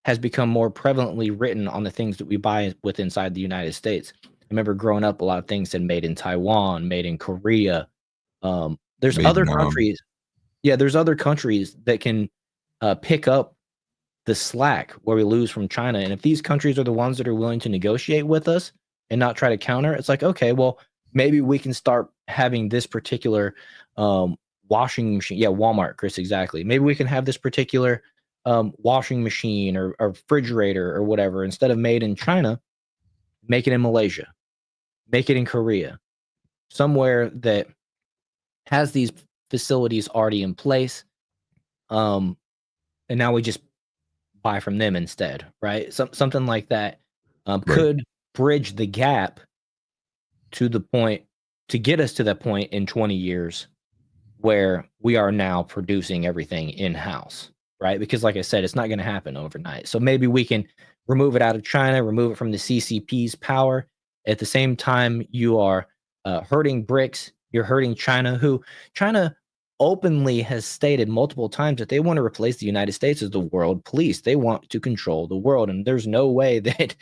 has become more prevalently written on the things that we buy with inside the United States. I remember growing up, a lot of things said made in Taiwan, made in Korea. There's other countries. Yeah, there's other countries that can pick up the slack where we lose from China. And if these countries are the ones that are willing to negotiate with us and not try to counter, it's like, okay, well, maybe we can start having this particular washing machine. Yeah, Walmart, Chris, exactly. Maybe we can have this particular washing machine or refrigerator or whatever, instead of made in China, make it in Malaysia, make it in Korea, somewhere that has these facilities already in place. And now we just buy from them instead, right? Something like that could bridge the gap to the point, to get us to that point in 20 years where we are now producing everything in-house, right? Because like I said, it's not going to happen overnight. So maybe we can remove it out of China, remove it from the CCP's power. At the same time, you are hurting BRICS, you're hurting China, who China openly has stated multiple times that they want to replace the United States as the world police. They want to control the world, and there's no way that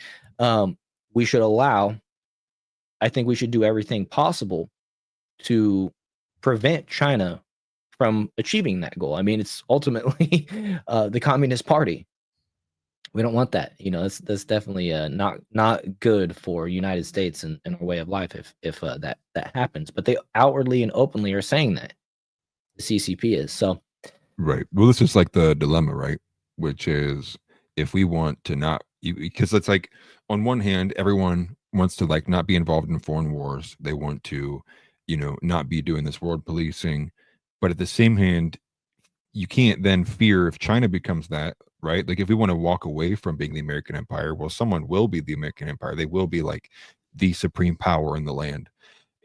we should allow. I think we should do everything possible to prevent China from achieving that goal. I mean, it's ultimately the Communist Party. We don't want that. You know, that's definitely not good for United States and our way of life if that happens. But they outwardly and openly are saying that the CCP is. So Right. Well, this is like the dilemma, right? Which is, if we want to not, because it's like, on one hand, everyone wants to like not be involved in foreign wars. They want to, not be doing this world policing. But at the same hand, you can't then fear if China becomes that, right? Like, if we want to walk away from being the American empire, well, someone will be the American empire. They will be like the supreme power in the land.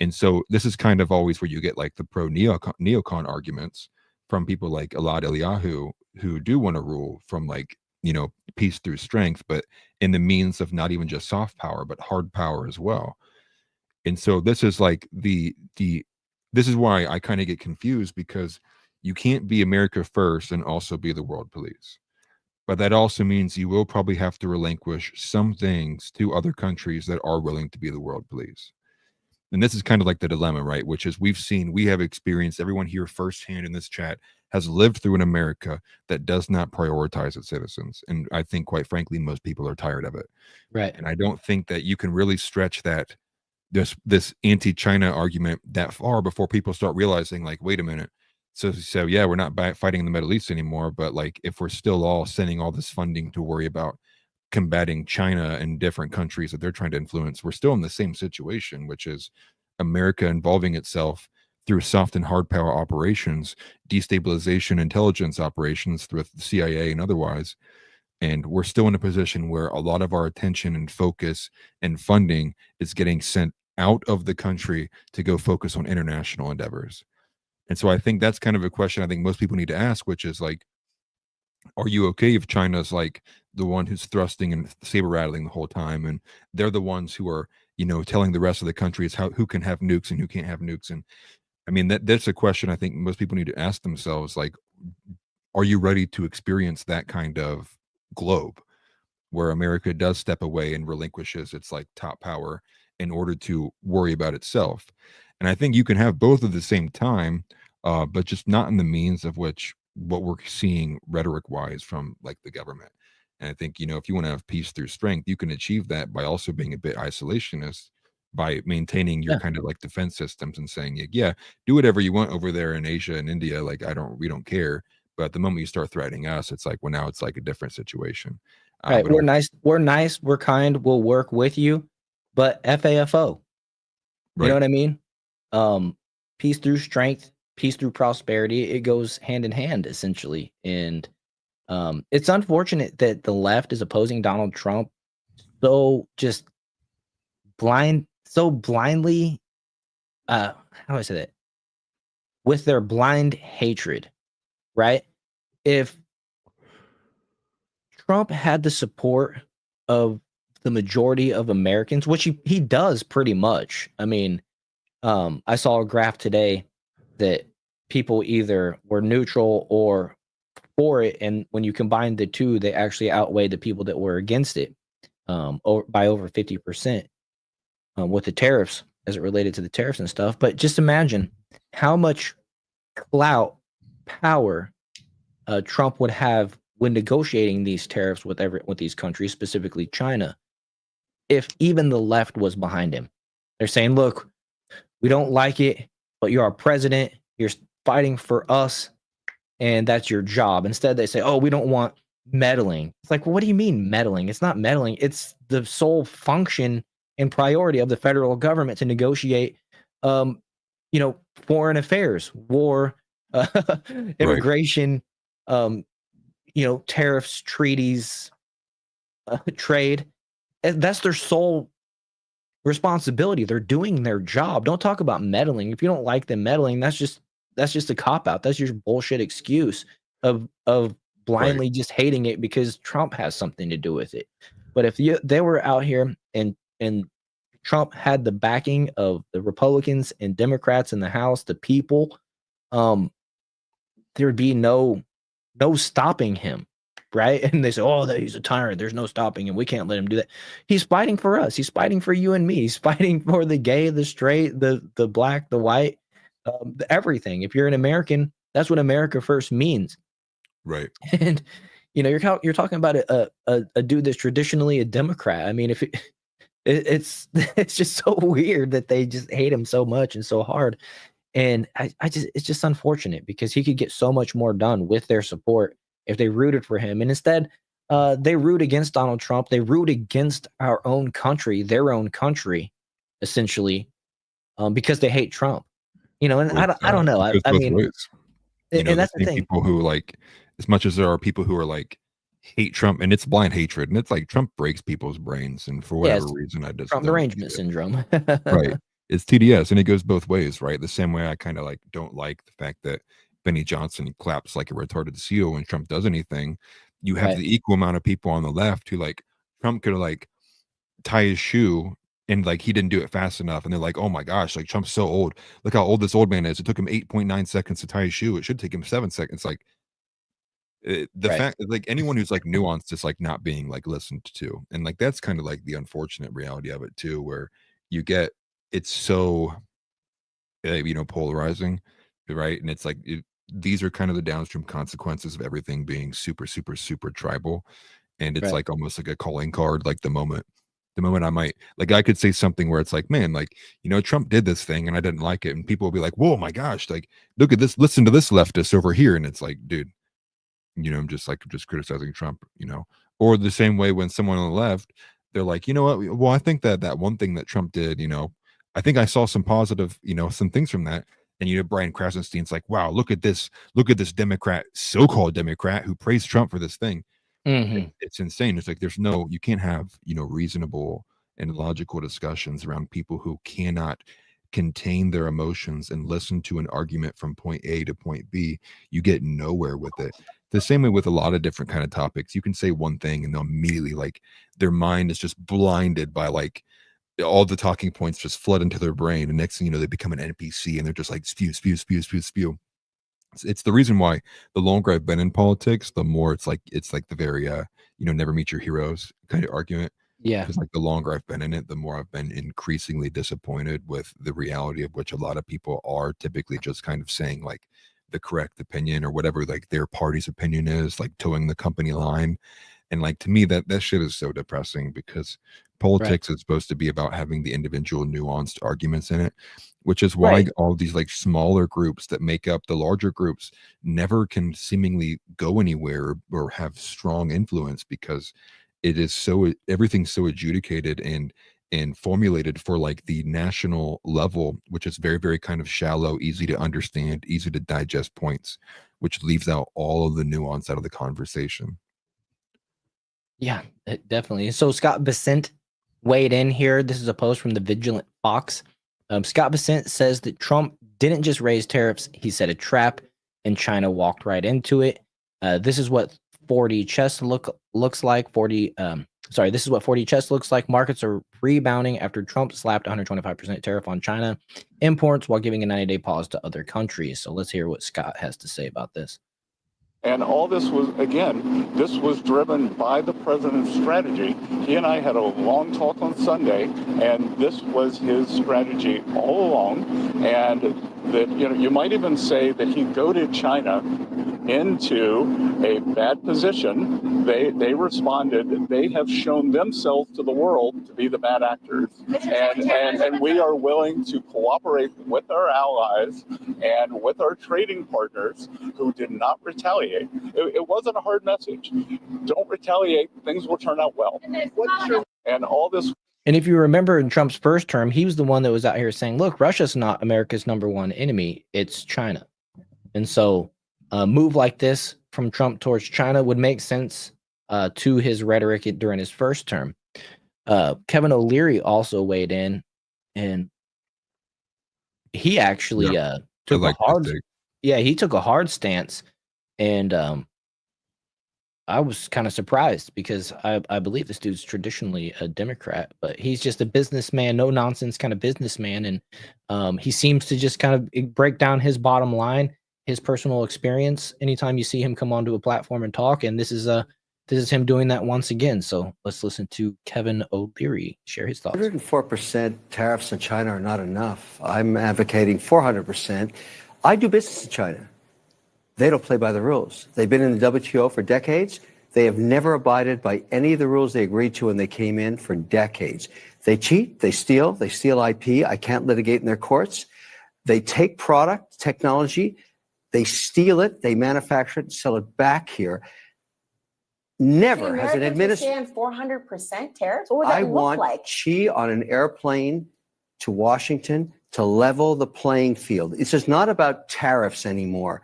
And so this is kind of always where you get like the pro neocon arguments from people like Elad Eliyahu, who do want to rule from like, peace through strength, but in the means of not even just soft power, but hard power as well. And so this is like this is why I kind of get confused, because you can't be America first and also be the world police. But that also means you will probably have to relinquish some things to other countries that are willing to be the world police. And this is kind of like the dilemma, right? Which is, we have experienced, everyone here firsthand in this chat has lived through an America that does not prioritize its citizens. And I think, quite frankly, most people are tired of it. right. And I don't think that you can really stretch that this anti-China argument that far before people start realizing, like, wait a minute. So yeah, we're not fighting in the Middle East anymore. But like, if we're still all sending all this funding to worry about combating China and different countries that they're trying to influence, we're still in the same situation, which is America involving itself through soft and hard power operations, destabilization, intelligence operations through the CIA and otherwise. And we're still in a position where a lot of our attention and focus and funding is getting sent out of the country to go focus on international endeavors. And so I think that's kind of a question I think most people need to ask, which is like, are you okay if China's like the one who's thrusting and saber rattling the whole time, and they're the ones who are, telling the rest of the countries who can have nukes and who can't have nukes? And I mean, that's a question I think most people need to ask themselves. Like, are you ready to experience that kind of globe where America does step away and relinquishes its like top power in order to worry about itself? And I think you can have both at the same time, but just not in the means of which what we're seeing rhetoric wise from like the government. And I think, if you want to have peace through strength, you can achieve that by also being a bit isolationist, by maintaining your kind of like defense systems and saying, yeah, do whatever you want over there in Asia and India. Like, we don't care. But at the moment you start threatening us, it's like, well, now it's like a different situation. Right. But We're nice. We're kind. We'll work with you, but FAFO. You know what I mean? Peace through strength, peace through prosperity. It goes hand in hand, essentially. And it's unfortunate that the left is opposing Donald Trump so blindly. How do I say that? With their blind hatred, right? If Trump had the support of the majority of Americans, which he does pretty much. I mean, I saw a graph today that people either were neutral or for it, and when you combine the two, they actually outweigh the people that were against it by over 50% with the tariffs, as it related to the tariffs and stuff. But just imagine how much clout, power Trump would have when negotiating these tariffs with these countries, specifically China. if even the left was behind him. They're saying, look, we don't like it, but you're our president. You're fighting for us, and that's your job. Instead, they say, oh, we don't want meddling. It's like, well, what do you mean meddling? It's not meddling. It's the sole function and priority of the federal government to negotiate, foreign affairs, war, immigration, tariffs, treaties, trade. And that's their sole responsibility. They're doing their job. Don't talk about meddling. If you don't like them meddling, that's just a cop out. That's your bullshit excuse of blindly just hating it because Trump has something to do with it. But if they were out here and Trump had the backing of the Republicans and Democrats in the House, the people, there would be no stopping him, right? And they say, oh, that he's a tyrant. There's no stopping him. We can't let him do that. He's fighting for us. He's fighting for you and me. He's fighting for the gay, the straight, the black, the white, everything. If you're an American, that's what America first means. Right. And, you're talking about a dude that's traditionally a Democrat. I mean, if it's just so weird that they just hate him so much and so hard. And it's just unfortunate because he could get so much more done with their support if they rooted for him. And instead, they root against Donald Trump. They root against our own country, their own country, essentially, because they hate Trump. And I don't know. I mean, ways. And that's the thing. People who as much as there are people who are hate Trump, and it's blind hatred, and it's Trump breaks people's brains, and for whatever reason, I just Trump derangement syndrome. Right. It's TDS, and it goes both ways, right? The same way I kind of don't like the fact that Benny Johnson claps like a retarded seal when Trump does anything. You have the equal amount of people on the left who Trump could tie his shoe and he didn't do it fast enough, and they're like, oh my gosh, Trump's so old. Look how old this old man is. It took him 8.9 seconds to tie his shoe. It should take him 7 seconds. Fact anyone who's nuanced is not being listened to, and that's kind of the unfortunate reality of it too, where you get it's so polarizing, right? And it's these are kind of the downstream consequences of everything being super super super tribal, and it's almost like a calling card. The moment I might I could say something where it's man, Trump did this thing and I didn't like it, and people will be like, whoa my gosh, look at this, listen to this leftist over here, and it's dude, I'm just criticizing Trump, or the same way when someone on the left, they're like, you know what, well, I think that one thing that Trump did, I think I saw some positive, some things from that. And Brian Krasenstein's like, wow, look at this Democrat, so-called Democrat, who praised Trump for this thing. Mm-hmm. It's insane. It's there's you can't have reasonable and logical discussions around people who cannot contain their emotions and listen to an argument from point A to point B. You get nowhere with it. The same way with a lot of different kind of topics. You can say one thing and they'll immediately their mind is just blinded by all the talking points just flood into their brain, and next thing they become an NPC and they're just spew, spew, spew, spew, spew. It's the reason why the longer I've been in politics, the more it's the very never meet your heroes kind of argument. Yeah, because the longer I've been in it, the more I've been increasingly disappointed with the reality of which a lot of people are typically just kind of saying the correct opinion or whatever their party's opinion is, towing the company line. And to me, that shit is so depressing, because politics is supposed to be about having the individual nuanced arguments in it, which is why all these smaller groups that make up the larger groups never can seemingly go anywhere or have strong influence, because it is everything's so adjudicated and formulated for the national level, which is very, very kind of shallow, easy to understand, easy to digest points, which leaves out all of the nuance out of the conversation. Yeah, definitely. So Scott Bessent weighed in here. This is a post from the Vigilant Fox. Scott Bessent says that Trump didn't just raise tariffs, he set a trap, and China walked right into it. This is what 4D chess looks like. This is what 4D chess looks like. Markets are rebounding after Trump slapped 125% tariff on China imports while giving a 90-day pause to other countries. So let's hear what Scott has to say about this. And all this was driven by the president's strategy. He and I had a long talk on Sunday, and this was his strategy all along. And that, you might even say that he goaded China into a bad position. They responded. They have shown themselves to the world to be the bad actors, and we are willing to cooperate with our allies and with our trading partners who did not retaliate. It wasn't a hard message. Don't retaliate. Things will turn out well. And all this. And if you remember in Trump's first term, he was the one that was out here saying, look, Russia's not America's #1 enemy. It's China. And so a move like this from Trump towards China would make sense to his rhetoric during his first term. Kevin O'Leary also weighed in, and he actually took a hard stance. And I was kind of surprised because I believe this dude's traditionally a Democrat, but he's just a businessman, no nonsense kind of businessman. And he seems to just kind of break down his bottom line, his personal experience anytime you see him come onto a platform and talk. And this is him doing that once again. So let's listen to Kevin O'Leary share his thoughts. 104% tariffs on China are not enough. I'm advocating 400%. I do business in China. They don't play by the rules. They've been in the WTO for decades. They have never abided by any of the rules they agreed to when they came in for decades. They cheat, they steal IP. I can't litigate in their courts. They take product, technology, they steal it, they manufacture it and sell it back here. Never has an administration. 400% tariffs? What would that look like? Xi on an airplane to Washington to level the playing field. It's just not about tariffs anymore.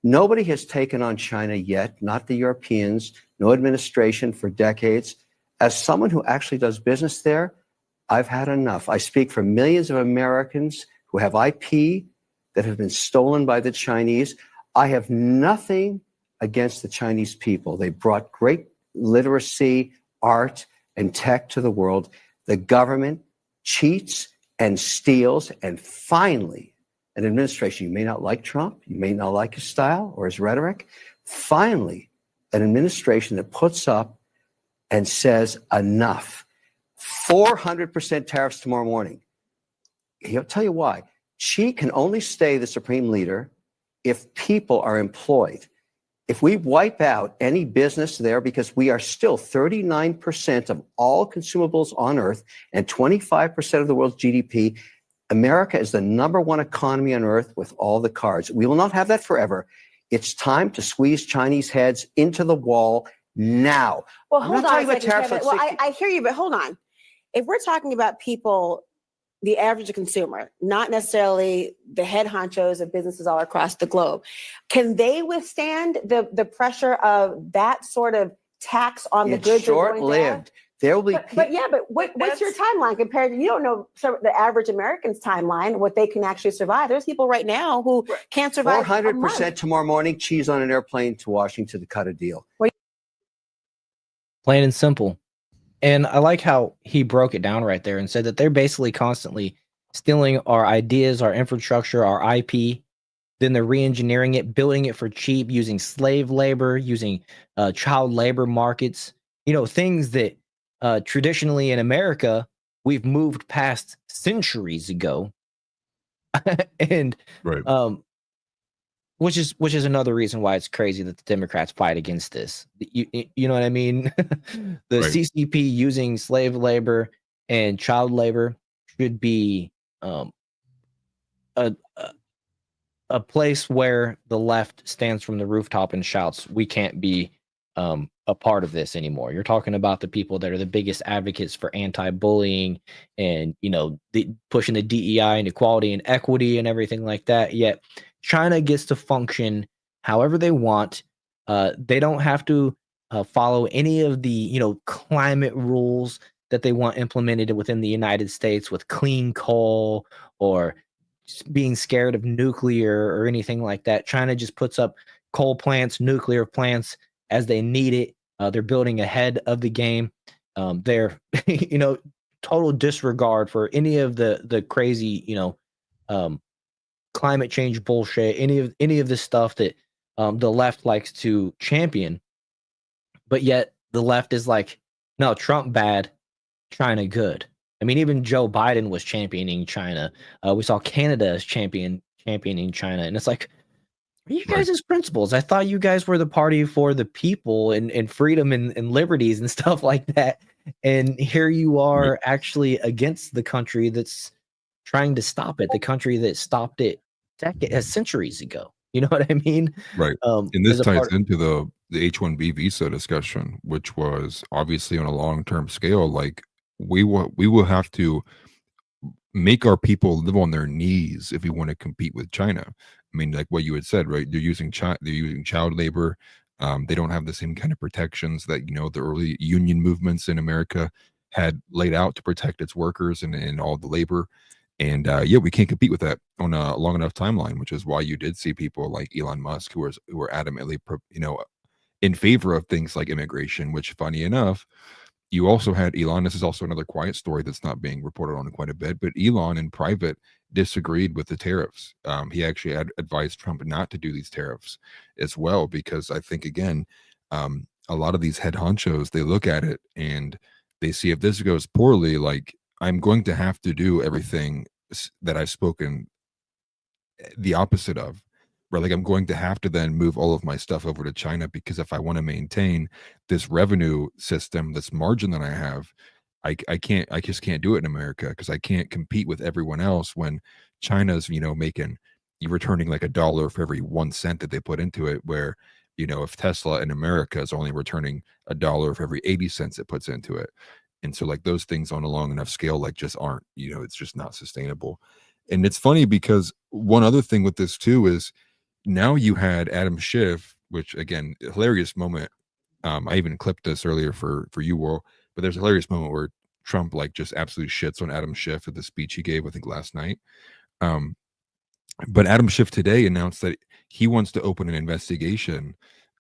Nobody has taken on China yet, not the Europeans, no administration for decades. As someone who actually does business there, I've had enough. I speak for millions of Americans who have IP that have been stolen by the Chinese. I have nothing against the Chinese people. They brought great literacy, art, and tech to the world. The government cheats and steals, and finally, an administration, you may not like Trump, you may not like his style or his rhetoric. Finally, an administration that puts up and says enough. 400% tariffs tomorrow morning. He'll tell you why. Xi can only stay the supreme leader if people are employed. If we wipe out any business there, because we are still 39% of all consumables on earth and 25% of the world's GDP, America is the #1 economy on earth with all the cards. We will not have that forever. It's time to squeeze Chinese heads into the wall now. Well, hold on a second, Kevin. Well, I hear you, but hold on. If we're talking about people, the average consumer, not necessarily the head honchos of businesses all across the globe, can they withstand the pressure of that sort of tax on the goods? It's short-lived. There will be, but what's your timeline compared to, you don't know the average American's timeline, what they can actually survive. There's people right now who can't survive. 400% tomorrow morning, cheese on an airplane to Washington to cut a deal. Plain and simple. And I like how he broke it down right there and said that they're basically constantly stealing our ideas, our infrastructure, our IP. Then they're re-engineering it, building it for cheap, using slave labor, using child labor markets, things that traditionally in America, we've moved past centuries ago. And right. Which is another reason why it's crazy that the Democrats fight against this. You know what I mean? The Right. CCP using slave labor and child labor should be a place where the left stands from the rooftop and shouts, "We can't be a part of this anymore." You're talking about the people that are the biggest advocates for anti-bullying and pushing the DEI and equality and equity and everything like that. Yet China gets to function however they want. They don't have to follow any of the climate rules that they want implemented within the United States with clean coal or being scared of nuclear or anything like that. China just puts up coal plants, nuclear plants as they need it. They're building ahead of the game. They're total disregard for any of the crazy climate change bullshit, any of this stuff that the left likes to champion. But yet the left is like, no, Trump bad, China good. I mean, even Joe Biden was championing China. We saw Canada as championing China, and it's like, What are you guys' principles? I thought you guys were the party for the people and freedom and liberties and stuff like that. And here you are actually against the country that's trying to stop it, the country that stopped it centuries ago. You know what I mean? Right. And this as a ties part- into the H-1B visa discussion, which was obviously on a long-term scale. Like we will have to make our people live on their knees if we want to compete with China. I mean, like what you had said, right? They're using child labor. They don't have the same kind of protections that the early union movements in America had laid out to protect its workers and all the labor. And we can't compete with that on a long enough timeline, which is why you did see people like Elon Musk who were adamantly in favor of things like immigration. Which, funny enough, you also had Elon. This is also another quiet story that's not being reported on quite a bit, but Elon in private disagreed with the tariffs. He actually advised Trump not to do these tariffs as well, because I think, again, a lot of these head honchos, they look at it and they see, if this goes poorly, like, I'm going to have to do everything that I've spoken the opposite of. Right, like I'm going to have to then move all of my stuff over to China, because if I want to maintain this revenue system, this margin that I have, I just can't do it in America, because I can't compete with everyone else when China's returning like $1 for every 1 cent that they put into it, where if Tesla in America is only returning $1 for every 80 cents it puts into it. And so, like, those things on a long enough scale, like, just aren't, it's just not sustainable. And it's funny because one other thing with this too is, now you had Adam Schiff, which, again, a hilarious moment. I even clipped this earlier for you, Will, but there's a hilarious moment where Trump like just absolutely shits on Adam Schiff at the speech he gave, I think, last night. But Adam Schiff today announced that he wants to open an investigation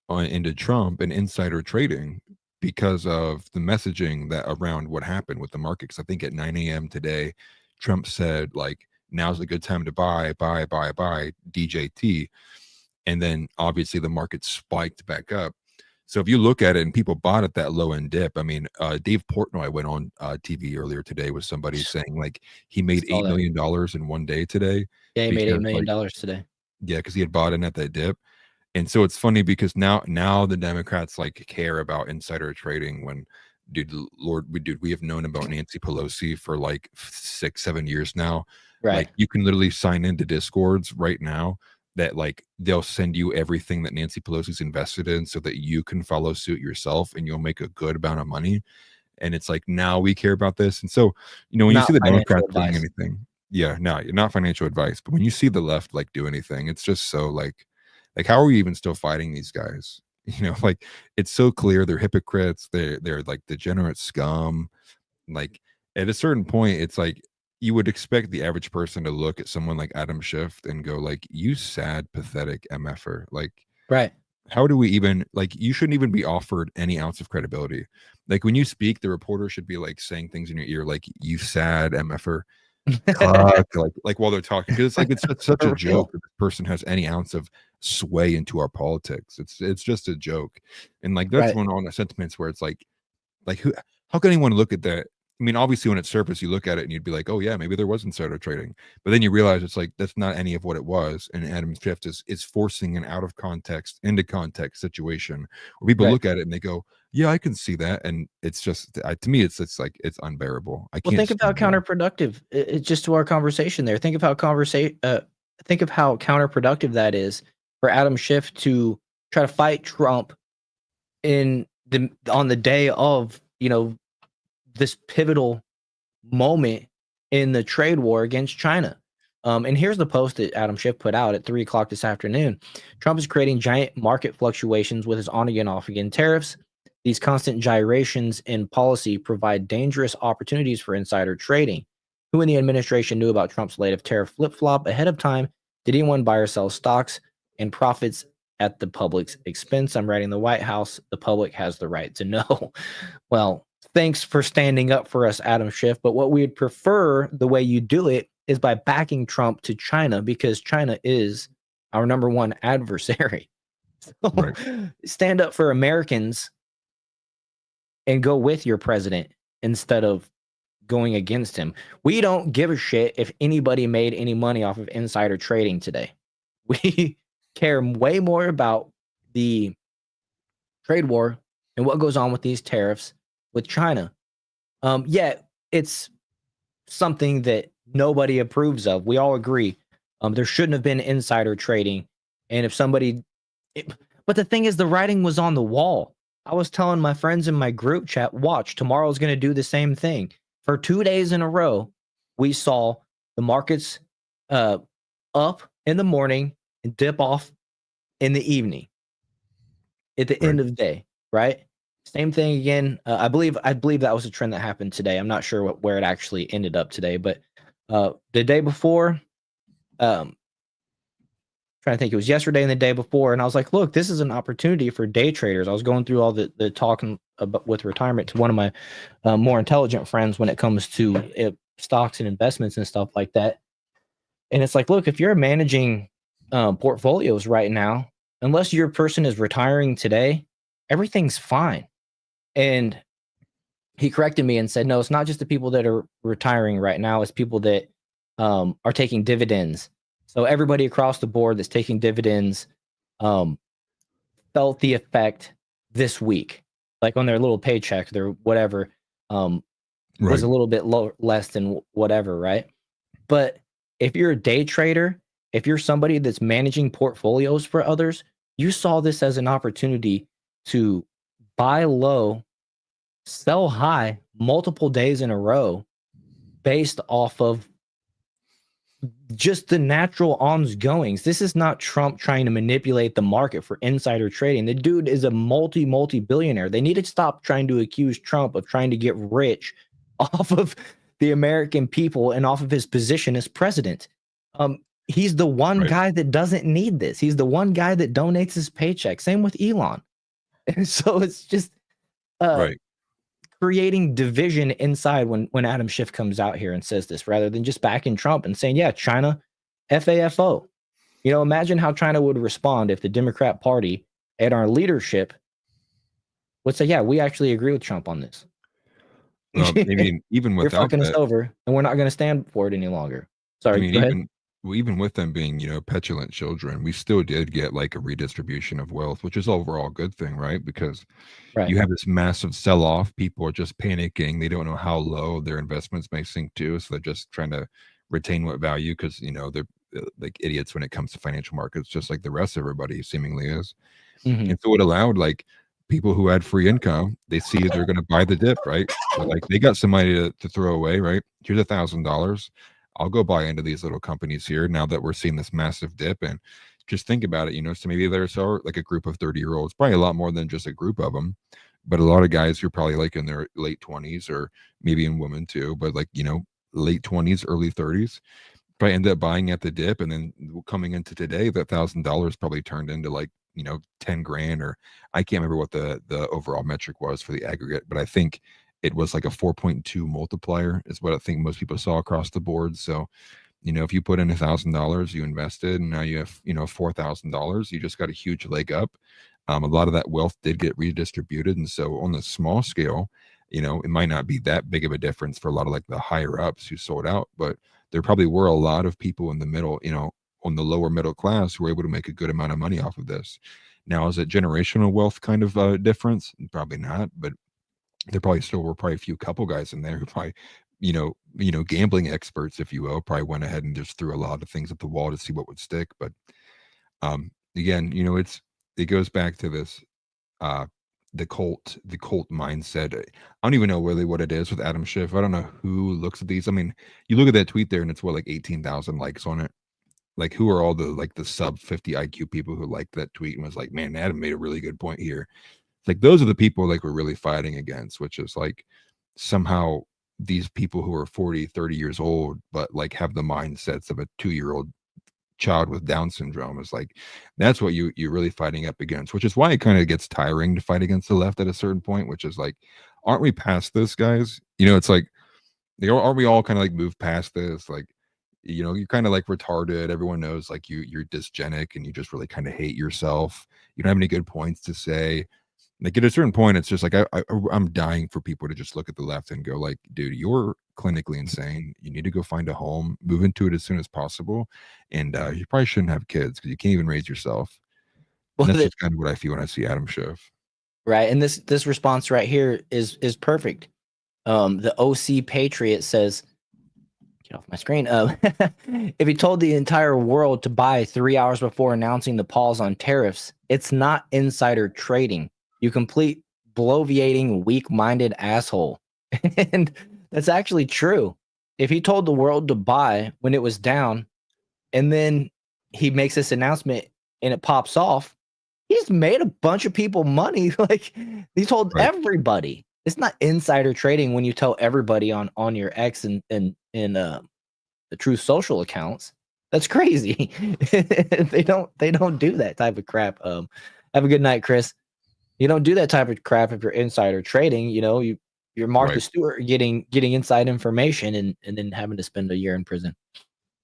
into Trump and insider trading because of the messaging that around what happened with the market. Because I think at 9 a.m. today, Trump said, like, now's a good time to buy DJT. And then obviously the market spiked back up. So if you look at it, and people bought at that low end dip, I mean, Dave Portnoy went on TV earlier today with somebody saying like he made $8 million in one day today. Yeah, he made $8 million today. Yeah, because he had bought in at that dip. And so it's funny because now the Democrats like care about insider trading when, we have known about Nancy Pelosi for like 6-7 years now. Right. Like, you can literally sign into Discords right now that like they'll send you everything that Nancy Pelosi's invested in so that you can follow suit yourself and you'll make a good amount of money. And it's like, now we care about this. And so, when you see the Democrats doing anything, not financial advice, but when you see the left like do anything, it's just so like how are we even still fighting these guys? Like, it's so clear they're hypocrites. They're like degenerate scum. Like, at a certain point, it's like you would expect the average person to look at someone like Adam Schiff and go like, you sad, pathetic MFer. Like, right. How do we even, like, you shouldn't even be offered any ounce of credibility. Like, when you speak, the reporter should be like saying things in your ear like, you sad MFer. like while they're talking, because it's like it's such a joke that this person has any ounce of sway into our politics. It's just a joke. And like, that's one on the sentiments where it's like how can anyone look at that? I mean, obviously when it's surface, you look at it and you'd be like, oh yeah, maybe there was insider trading, but then you realize it's like that's not any of what it was. And Adam Schiff is forcing an out of context into context situation where people look at it and they go, yeah, I can see that. And it's just, to me, it's like, it's unbearable. I can't think of how counterproductive it's just to our conversation there. Think of how counterproductive that is for Adam Schiff to try to fight Trump on the day of, this pivotal moment in the trade war against China. And here's the post that Adam Schiff put out at 3:00 this afternoon. Trump is creating giant market fluctuations with his on again, off again tariffs. These constant gyrations in policy provide dangerous opportunities for insider trading. Who in the administration knew about Trump's latest tariff flip-flop ahead of time? Did anyone buy or sell stocks and profits at the public's expense? I'm writing the White House. The public has the right to know. Well, thanks for standing up for us, Adam Schiff. But what we'd prefer, the way you do it, is by backing Trump to China, because China is our number one adversary. So stand up for Americans and go with your president instead of going against him. We don't give a shit if anybody made any money off of insider trading today. We care way more about the trade war and what goes on with these tariffs with China. Yet it's something that nobody approves of. We all agree. There shouldn't have been insider trading. And if somebody, but the thing is, the writing was on the wall. I was telling my friends in my group chat, watch, tomorrow's going to do the same thing. For 2 days in a row, we saw the markets up in the morning and dip off in the evening at the end of the day, right? Same thing again. I believe that was a trend that happened today. I'm not sure where it actually ended up today, but the day before, trying to think, it was yesterday and the day before, and I was like, look, this is an opportunity for day traders. I was going through all the talking about with retirement to one of my more intelligent friends when it comes to stocks and investments and stuff like that. And it's like, look, if you're managing portfolios right now, unless your person is retiring today, everything's fine. And he corrected me and said, no, it's not just the people that are retiring right now. It's people that are taking dividends. So everybody across the board that's taking dividends felt the effect this week, like on their little paycheck, their whatever was a little bit less than whatever, right? But if you're a day trader, if you're somebody that's managing portfolios for others, you saw this as an opportunity to buy low, sell high multiple days in a row based off of just the natural ongoings. This is not Trump trying to manipulate the market for insider trading. The dude is a multi-billionaire. They need to stop trying to accuse Trump of trying to get rich off of the American people and off of his position as president. He's the one guy that doesn't need this. He's the one guy that donates his paycheck. Same with Elon. And so it's just creating division inside when Adam Schiff comes out here and says this, rather than just backing Trump and saying, yeah, China, FAFO. You know, imagine how China would respond if the Democrat Party and our leadership would say, yeah, we actually agree with Trump on this. Even without you're fucking that, us over, and we're not going to stand for it any longer. Sorry, go ahead. Even with them being, petulant children, we still did get like a redistribution of wealth, which is overall a good thing, right? Because you have this massive sell-off. People are just panicking. They don't know how low their investments may sink to, so they're just trying to retain what value because, they're like idiots when it comes to financial markets, just like the rest of everybody seemingly is. Mm-hmm. And so it allowed like people who had free income, they see they're going to buy the dip, right? So like they got some money to throw away, right? Here's $1,000. I'll go buy into these little companies here now that we're seeing this massive dip. And just think about it, so maybe there's like a group of 30-year-olds, probably a lot more than just a group of them, but a lot of guys who are probably like in their late 20s or maybe in women too, but like, late 20s, early 30s, probably end up buying at the dip. And then coming into today, that $1,000 probably turned into like, 10 grand, or I can't remember what the overall metric was for the aggregate, but I think it was like a 4.2 multiplier is what I think most people saw across the board. So, if you put in $1,000, you invested, and now you have, $4,000, you just got a huge leg up. A lot of that wealth did get redistributed. And so on the small scale, it might not be that big of a difference for a lot of like the higher ups who sold out, but there probably were a lot of people in the middle, on the lower middle class who were able to make a good amount of money off of this. Now, is it generational wealth kind of difference? Probably not, but there probably still were probably a few couple guys in there who probably, gambling experts, if you will, probably went ahead and just threw a lot of things at the wall to see what would stick. But again, it goes back to this, the cult mindset. I don't even know really what it is with Adam Schiff. I don't know who looks at these. I mean, you look at that tweet there and it's what, like 18,000 likes on it. Like, who are all the sub 50 IQ people who liked that tweet and was like, man, Adam made a really good point here. Like, those are the people like we're really fighting against, which is like somehow these people who are 40, 30 years old, but like have the mindsets of a 2-year-old child with Down syndrome. Is like, that's what you're really fighting up against, which is why it kind of gets tiring to fight against the left at a certain point, which is like, aren't we past this, guys? It's like, aren't we all kind of like moved past this? Like, you're kind of like retarded. Everyone knows like you're dysgenic and you just really kind of hate yourself. You don't have any good points to say. Like at a certain point, it's just like I'm dying for people to just look at the left and go like, dude, you're clinically insane. You need to go find a home, move into it as soon as possible, and you probably shouldn't have kids because you can't even raise yourself. Well, And that's just kind of what I feel when I see Adam Schiff. Right, and this response right here is perfect. The OC Patriot says, get off my screen. If he told the entire world to buy 3 hours before announcing the pause on tariffs, it's not insider trading. You complete bloviating, weak-minded asshole. And that's actually true. If he told the world to buy when it was down, and then he makes this announcement and it pops off, he's made a bunch of people money. Like he told everybody. It's not insider trading when you tell everybody on your X and the Truth Social accounts. That's crazy. They don't do that type of crap. Have a good night, Chris. You don't do that type of crap if you're insider trading. You know, you're Martha Stewart getting inside information and then having to spend a year in prison.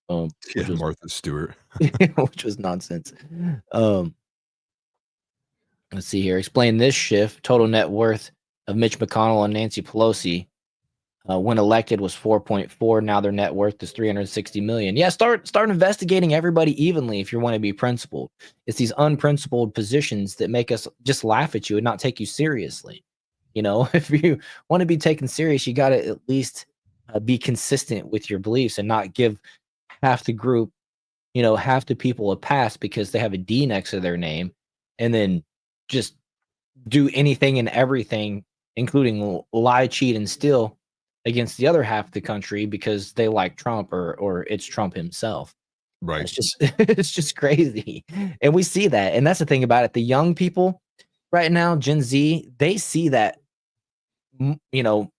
Yeah, Martha Stewart. Which was nonsense. Let's see here. Explain this shift. Total net worth of Mitch McConnell and Nancy Pelosi when elected was 4.4. Now their net worth is 360 million. Yeah, start investigating everybody evenly if you want to be principled. It's these unprincipled positions that make us just laugh at you and not take you seriously. You know, if you want to be taken serious, you got to at least be consistent with your beliefs and not give half the group, you know, half the people a pass because they have a D next to their name, and then just do anything and everything, including lie, cheat, and steal against the other half of the country because they like Trump or it's Trump himself. Right. It's just crazy. And we see that. And that's the thing about it. The young people right now, Gen Z, they see that, you know,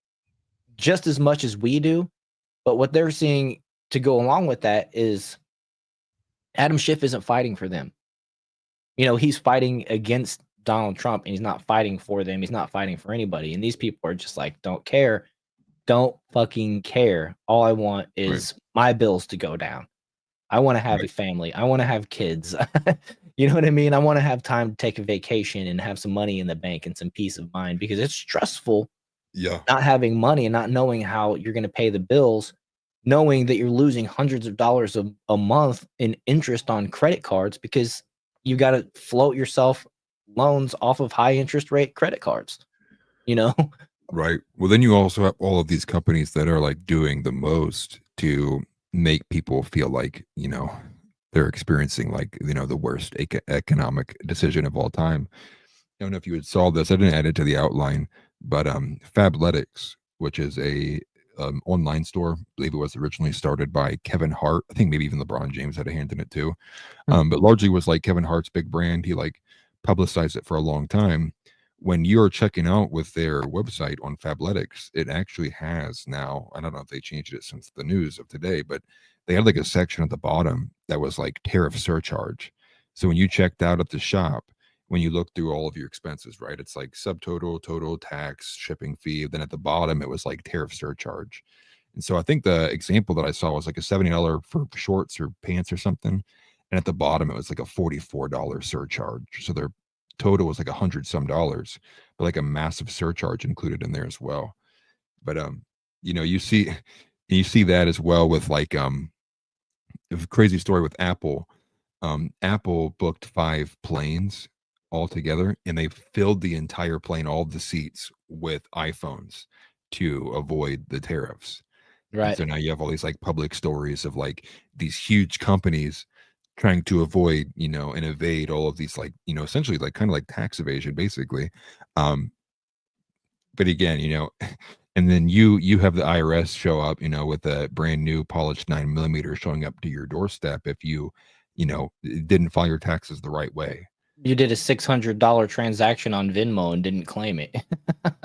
just as much as we do. But what they're seeing to go along with that is Adam Schiff isn't fighting for them. You know, he's fighting against Donald Trump and he's not fighting for them. He's not fighting for anybody. And these people are just like, don't care. Don't fucking care. All I want is my bills to go down. I want to have a family. I want to have kids. You know what I mean? I want to have time to take a vacation and have some money in the bank and some peace of mind because it's stressful. Yeah. Not having money and not knowing how you're going to pay the bills, knowing that you're losing hundreds of dollars a month in interest on credit cards because you got to float yourself loans off of high interest rate credit cards, you know? Right. Well, then you also have all of these companies that are like doing the most to make people feel like, you know, they're experiencing like, you know, the worst economic decision of all time. I don't know if you had saw this. I didn't add it to the outline, but Fabletics, which is a online store, I believe it was originally started by Kevin Hart. I think maybe even LeBron James had a hand in it too. But largely was like Kevin Hart's big brand. He like publicized it for a long time. When you're checking out with their website on Fabletics, it actually has now, I don't know if they changed it since the news of today, but they had like a section at the bottom that was like tariff surcharge. So when you checked out at the shop, when you look through all of your expenses, right, it's like subtotal, total, tax, shipping fee. Then at the bottom, it was like tariff surcharge. And so I think the example that I saw was like a $70 for shorts or pants or something. And at the bottom, it was like a $44 surcharge. So their total was like $100 some, but like a massive surcharge included in there as well. But you know, you see that as well with like a crazy story with Apple. Apple booked 5 planes all together, and they filled the entire plane, all the seats, with iPhones to avoid the tariffs. Right. And so now you have all these like public stories of like these huge companies trying to avoid, you know, and evade all of these like, you know, essentially like kind of like tax evasion, basically. But again, you know, and then you have the IRS show up, you know, with a brand new polished 9mm showing up to your doorstep if you know, didn't file your taxes the right way. You did a $600 transaction on Venmo and didn't claim it.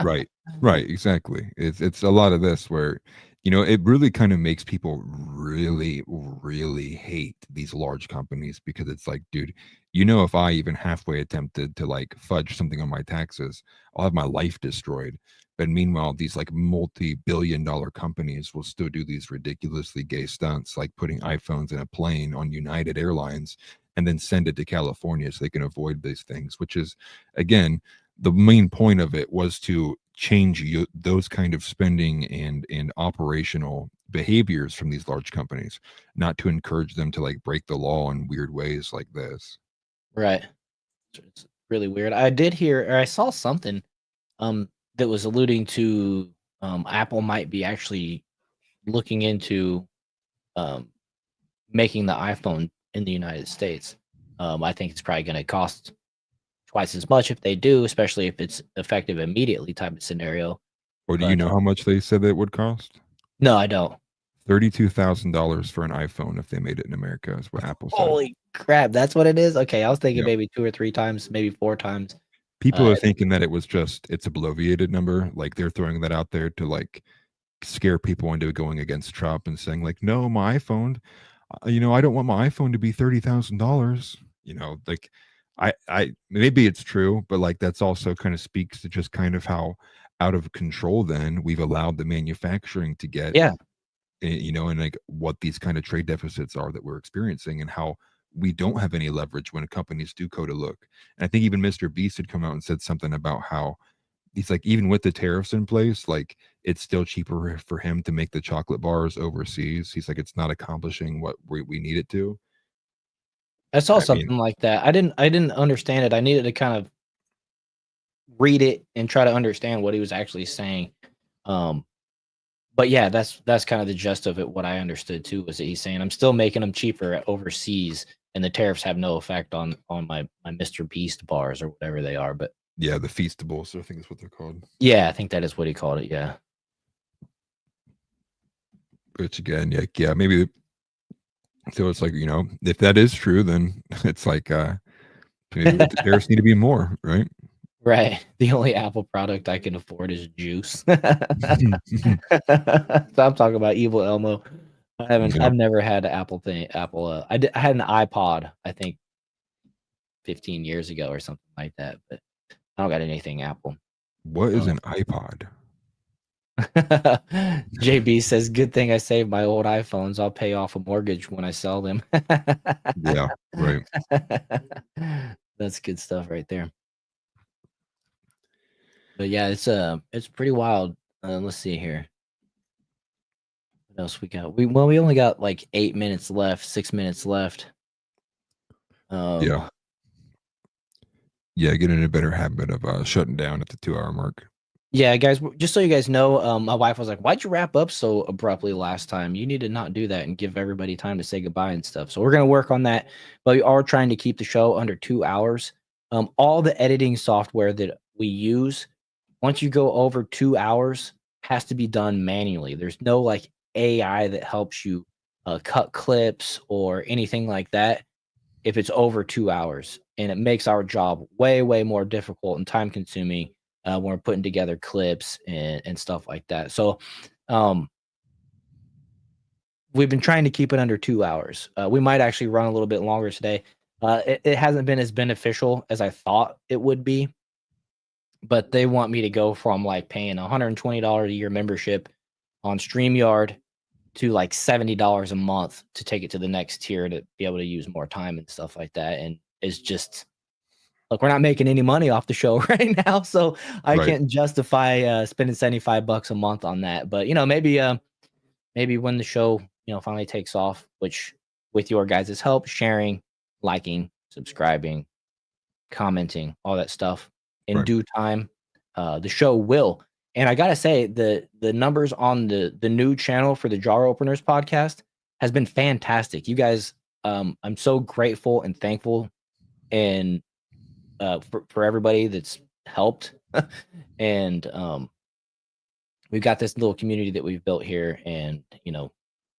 Right, exactly. It's a lot of this where, you know, it really kind of makes people really, really hate these large companies because it's like, dude, you know, if I even halfway attempted to like fudge something on my taxes, I'll have my life destroyed. But meanwhile, these like multi-billion-dollar companies will still do these ridiculously gay stunts, like putting iPhones in a plane on United Airlines and then send it to California so they can avoid these things, which is, again, the main point of it was to change those kind of spending and operational behaviors from these large companies, not to encourage them to like break the law in weird ways like this. Right. It's really weird. I did hear, or I saw something that was alluding to Apple might be actually looking into making the iPhone in the United States. I think it's probably going to cost twice as much if they do, especially if it's effective immediately type of scenario. Or do you know how much they said that it would cost? No, I don't. $32,000 for an iPhone if they made it in America is what Apple said. Holy crap, that's what it is? Okay, I was thinking maybe 2 or 3 times, maybe 4 times. People are thinking that it was just, it's a bloviated number. Like they're throwing that out there to like scare people into going against Trump and saying like, no, my iPhone, I don't want my iPhone to be $30,000. Like I maybe it's true, but like that's also kind of speaks to just kind of how out of control then we've allowed the manufacturing to get. Yeah. And like what these kind of trade deficits are that we're experiencing, and how we don't have any leverage when companies do go to look. And I think even Mr. Beast had come out and said something about how he's like, even with the tariffs in place, like it's still cheaper for him to make the chocolate bars overseas. He's like, it's not accomplishing what we need it to. I saw something like that. I didn't understand it. I needed to kind of read it and try to understand what he was actually saying. But yeah, that's kind of the gist of it. What I understood too was that he's saying I'm still making them cheaper overseas, and the tariffs have no effect on my Mr. Beast bars or whatever they are. But yeah, the Feastables, I think is what they're called. Yeah, I think that is what he called it. Yeah. Which again, yeah, maybe. So it's like, if that is true, then it's like maybe the tariffs need to be more, right? Right. The only Apple product I can afford is juice. So I'm talking about evil Elmo. I've never had an Apple thing. I had an iPod, I think 15 years ago or something like that, but I don't got anything Apple. What is an iPod? JB says, good thing I saved my old iPhones. I'll pay off a mortgage when I sell them. Yeah, right. That's good stuff right there. But yeah, it's pretty wild. Let's see here. What else we got? We only got like 8 minutes left, 6 minutes left. Yeah, get in a better habit of shutting down at the 2-hour mark. Yeah, guys, just so you guys know, my wife was like, why'd you wrap up so abruptly last time? You need to not do that and give everybody time to say goodbye and stuff. So we're going to work on that, but we are trying to keep the show under 2 hours. All the editing software that we use, once you go over 2 hours, has to be done manually. There's no like AI that helps you cut clips or anything like that if it's over 2 hours. And it makes our job way, way more difficult and time consuming when we're putting together clips and stuff like that. So we've been trying to keep it under 2 hours. We might actually run a little bit longer today. It hasn't been as beneficial as I thought it would be, but they want me to go from like paying $120 a year membership on StreamYard to like $70 a month to take it to the next tier to be able to use more time and stuff like that. And it's just, look, we're not making any money off the show right now, so I can't justify spending $75 a month on that. But maybe when the show finally takes off, which with your guys' help, sharing, liking, subscribing, commenting, all that stuff in due time, the show will. And I gotta say, the numbers on the new channel for the Jar Openers podcast has been fantastic. You guys, I'm so grateful and thankful, and for everybody that's helped. And we've got this little community that we've built here, and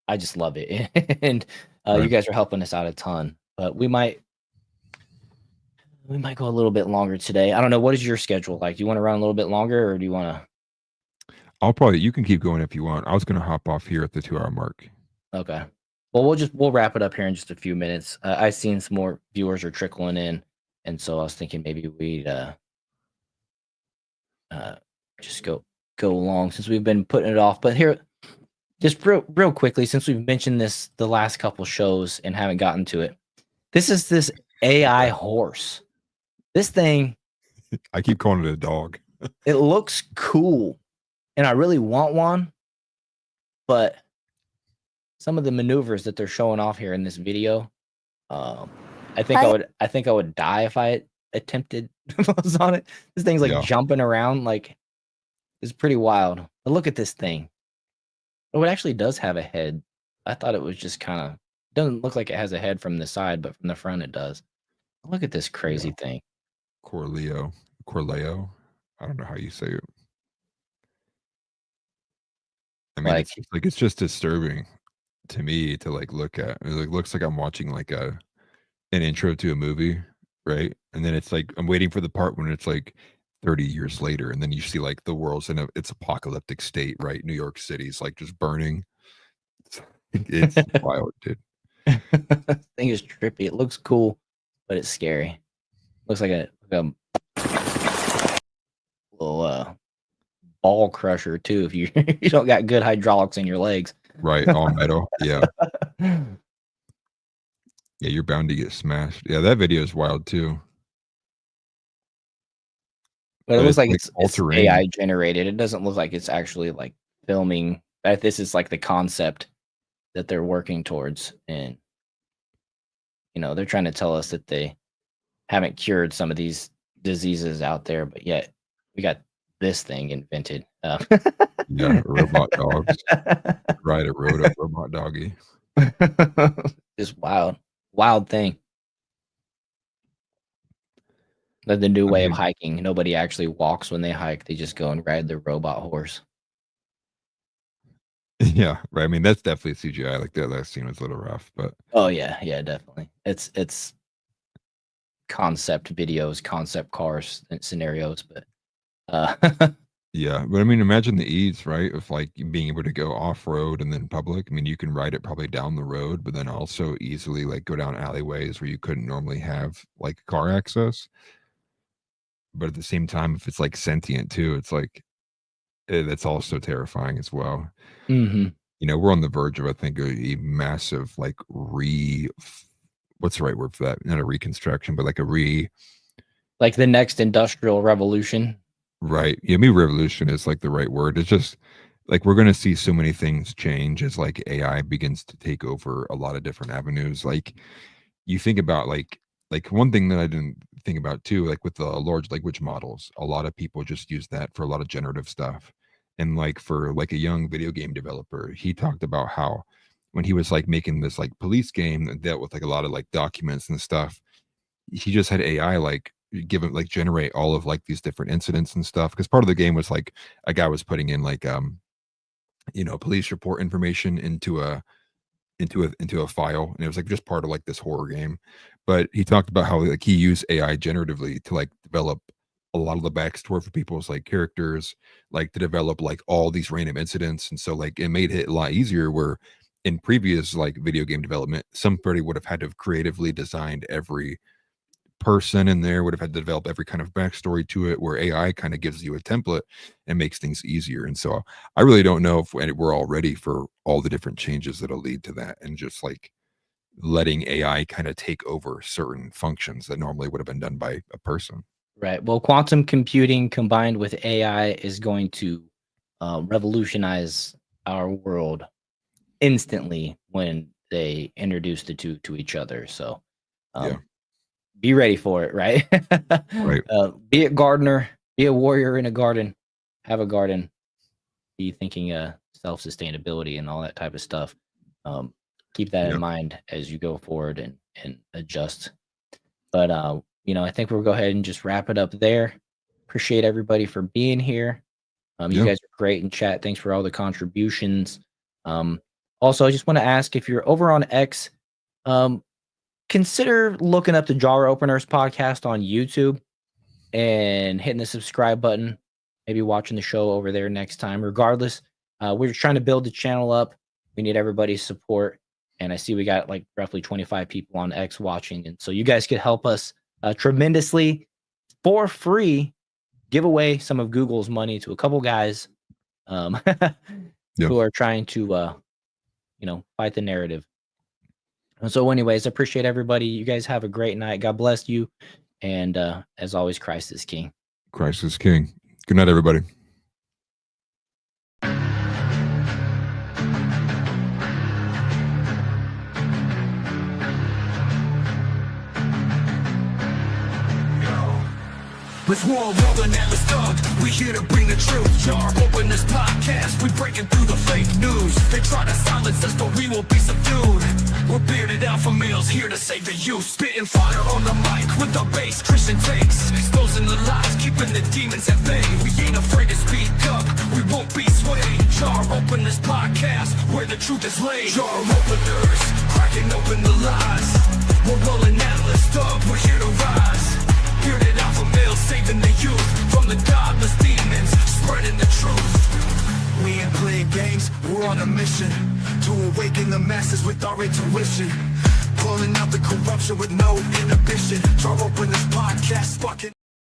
I just love it. And you guys are helping us out a ton. But we might go a little bit longer today. I don't know. What is your schedule like? Do you want to run a little bit longer, or do you want to? You can keep going if you want. I was going to hop off here at the 2 hour mark. Okay. Well, we'll wrap it up here in just a few minutes. I've seen some more viewers are trickling in, and so I was thinking maybe we'd just go along since we've been putting it off. But here, just real quickly, since we've mentioned this the last couple shows and haven't gotten to it, this is this AI horse. This thing I keep calling it a dog. It looks cool, and I really want one, but some of the maneuvers that they're showing off here in this video, I think I would die if I attempted was on it. This thing's like jumping around, like it's pretty wild. But look at this thing. Oh, it actually does have a head. I thought it was just kind of doesn't look like it has a head from the side, but from the front it does. Look at this crazy thing. Corleo. I don't know how you say it. I mean, Like, it's just disturbing to me to like look at. It looks like I'm watching like an intro to a movie, right? And then it's like I'm waiting for the part when it's like 30 years later, and then you see like the world's in its apocalyptic state, right? New York City's like just burning. It's wild, dude. Thing is trippy. It looks cool, but it's scary. Looks like a little ball crusher too. If you you don't got good hydraulics in your legs, right? All metal, yeah. Yeah, you're bound to get smashed. Yeah, that video is wild too. But it looks like it's AI generated. It doesn't look like it's actually like filming. That this is like the concept that they're working towards, and you know they're trying to tell us that they haven't cured some of these diseases out there, but yet we got this thing invented. Yeah, robot dogs. Right, a robot doggy. Just wild thing. Like the new way of hiking. Nobody actually walks when they hike. They just go and ride their robot horse. Yeah, right. I mean, that's definitely CGI. Like that last scene was a little rough, but oh yeah, definitely. It's concept videos, concept cars and scenarios, but yeah. But I mean, imagine the ease, right, of like being able to go off road and then public. I mean, you can ride it probably down the road, but then also easily like go down alleyways where you couldn't normally have like car access. But at the same time, if it's like sentient too, it's like that's also terrifying as well. Mm-hmm. You know, we're on the verge of, I think, a massive like what's the right word for that? Not a reconstruction, but like like the next industrial revolution. Right. Yeah, maybe revolution is like the right word. It's just like we're going to see so many things change as like AI begins to take over a lot of different avenues. Like you think about like one thing that I didn't think about too, like with the large language models, a lot of people just use that for a lot of generative stuff. And like for like a young video game developer, he talked about how when he was like making this like police game that dealt with like a lot of like documents and stuff, he just had AI like give it like generate all of like these different incidents and stuff. Because part of the game was like a guy was putting in like police report information into a file, and it was like just part of like this horror game. But he talked about how like he used AI generatively to like develop a lot of the backstory for people's like characters, like to develop like all these random incidents. And so like it made it a lot easier where in previous like video game development, somebody would have had to have creatively designed every person in there, would have had to develop every kind of backstory to it, where AI kind of gives you a template and makes things easier. And so I really don't know if we're all ready for all the different changes that'll lead to that, and just like letting AI kind of take over certain functions that normally would have been done by a person. Right. Well, quantum computing combined with AI is going to revolutionize our world instantly when they introduce the two to each other. So be ready for it, right? Right. Be a gardener, be a warrior in a garden, have a garden, be thinking self-sustainability and all that type of stuff. Keep that in mind as you go forward and adjust. But I think we'll go ahead and just wrap it up there. Appreciate everybody for being here. You guys are great in chat. Thanks for all the contributions. Also, I just want to ask, if you're over on X, consider looking up the Jar Openers podcast on YouTube and hitting the subscribe button. Maybe watching the show over there next time. Regardless, we're trying to build the channel up. We need everybody's support. And I see we got like roughly 25 people on X watching. And so you guys could help us tremendously for free. Give away some of Google's money to a couple guys who are trying to, fight the narrative. And so anyways, I appreciate everybody. You guys have a great night. God bless you. And as always, Christ is King. Christ is king. Good night, everybody. With war rolling and the thug, we here to bring the truth. Jar open this podcast, we breaking through the fake news. They try to silence us, but we won't be subdued. We're bearded alpha males here to save the youth. Spitting fire on the mic with the bass Christian takes. Exposing the lies, keeping the demons at bay. We ain't afraid to speak up, we won't be swayed. Jar open this podcast, where the truth is laid. Jar openers, cracking open the lies. We're rolling Atlas thug, we're here to rise. Bearded alpha males saving the youth from the godless demons, spreading the truth. We ain't playing games, we're on a mission to awaken the masses with our intuition. Pulling out the corruption with no inhibition. Draw open this podcast, fucking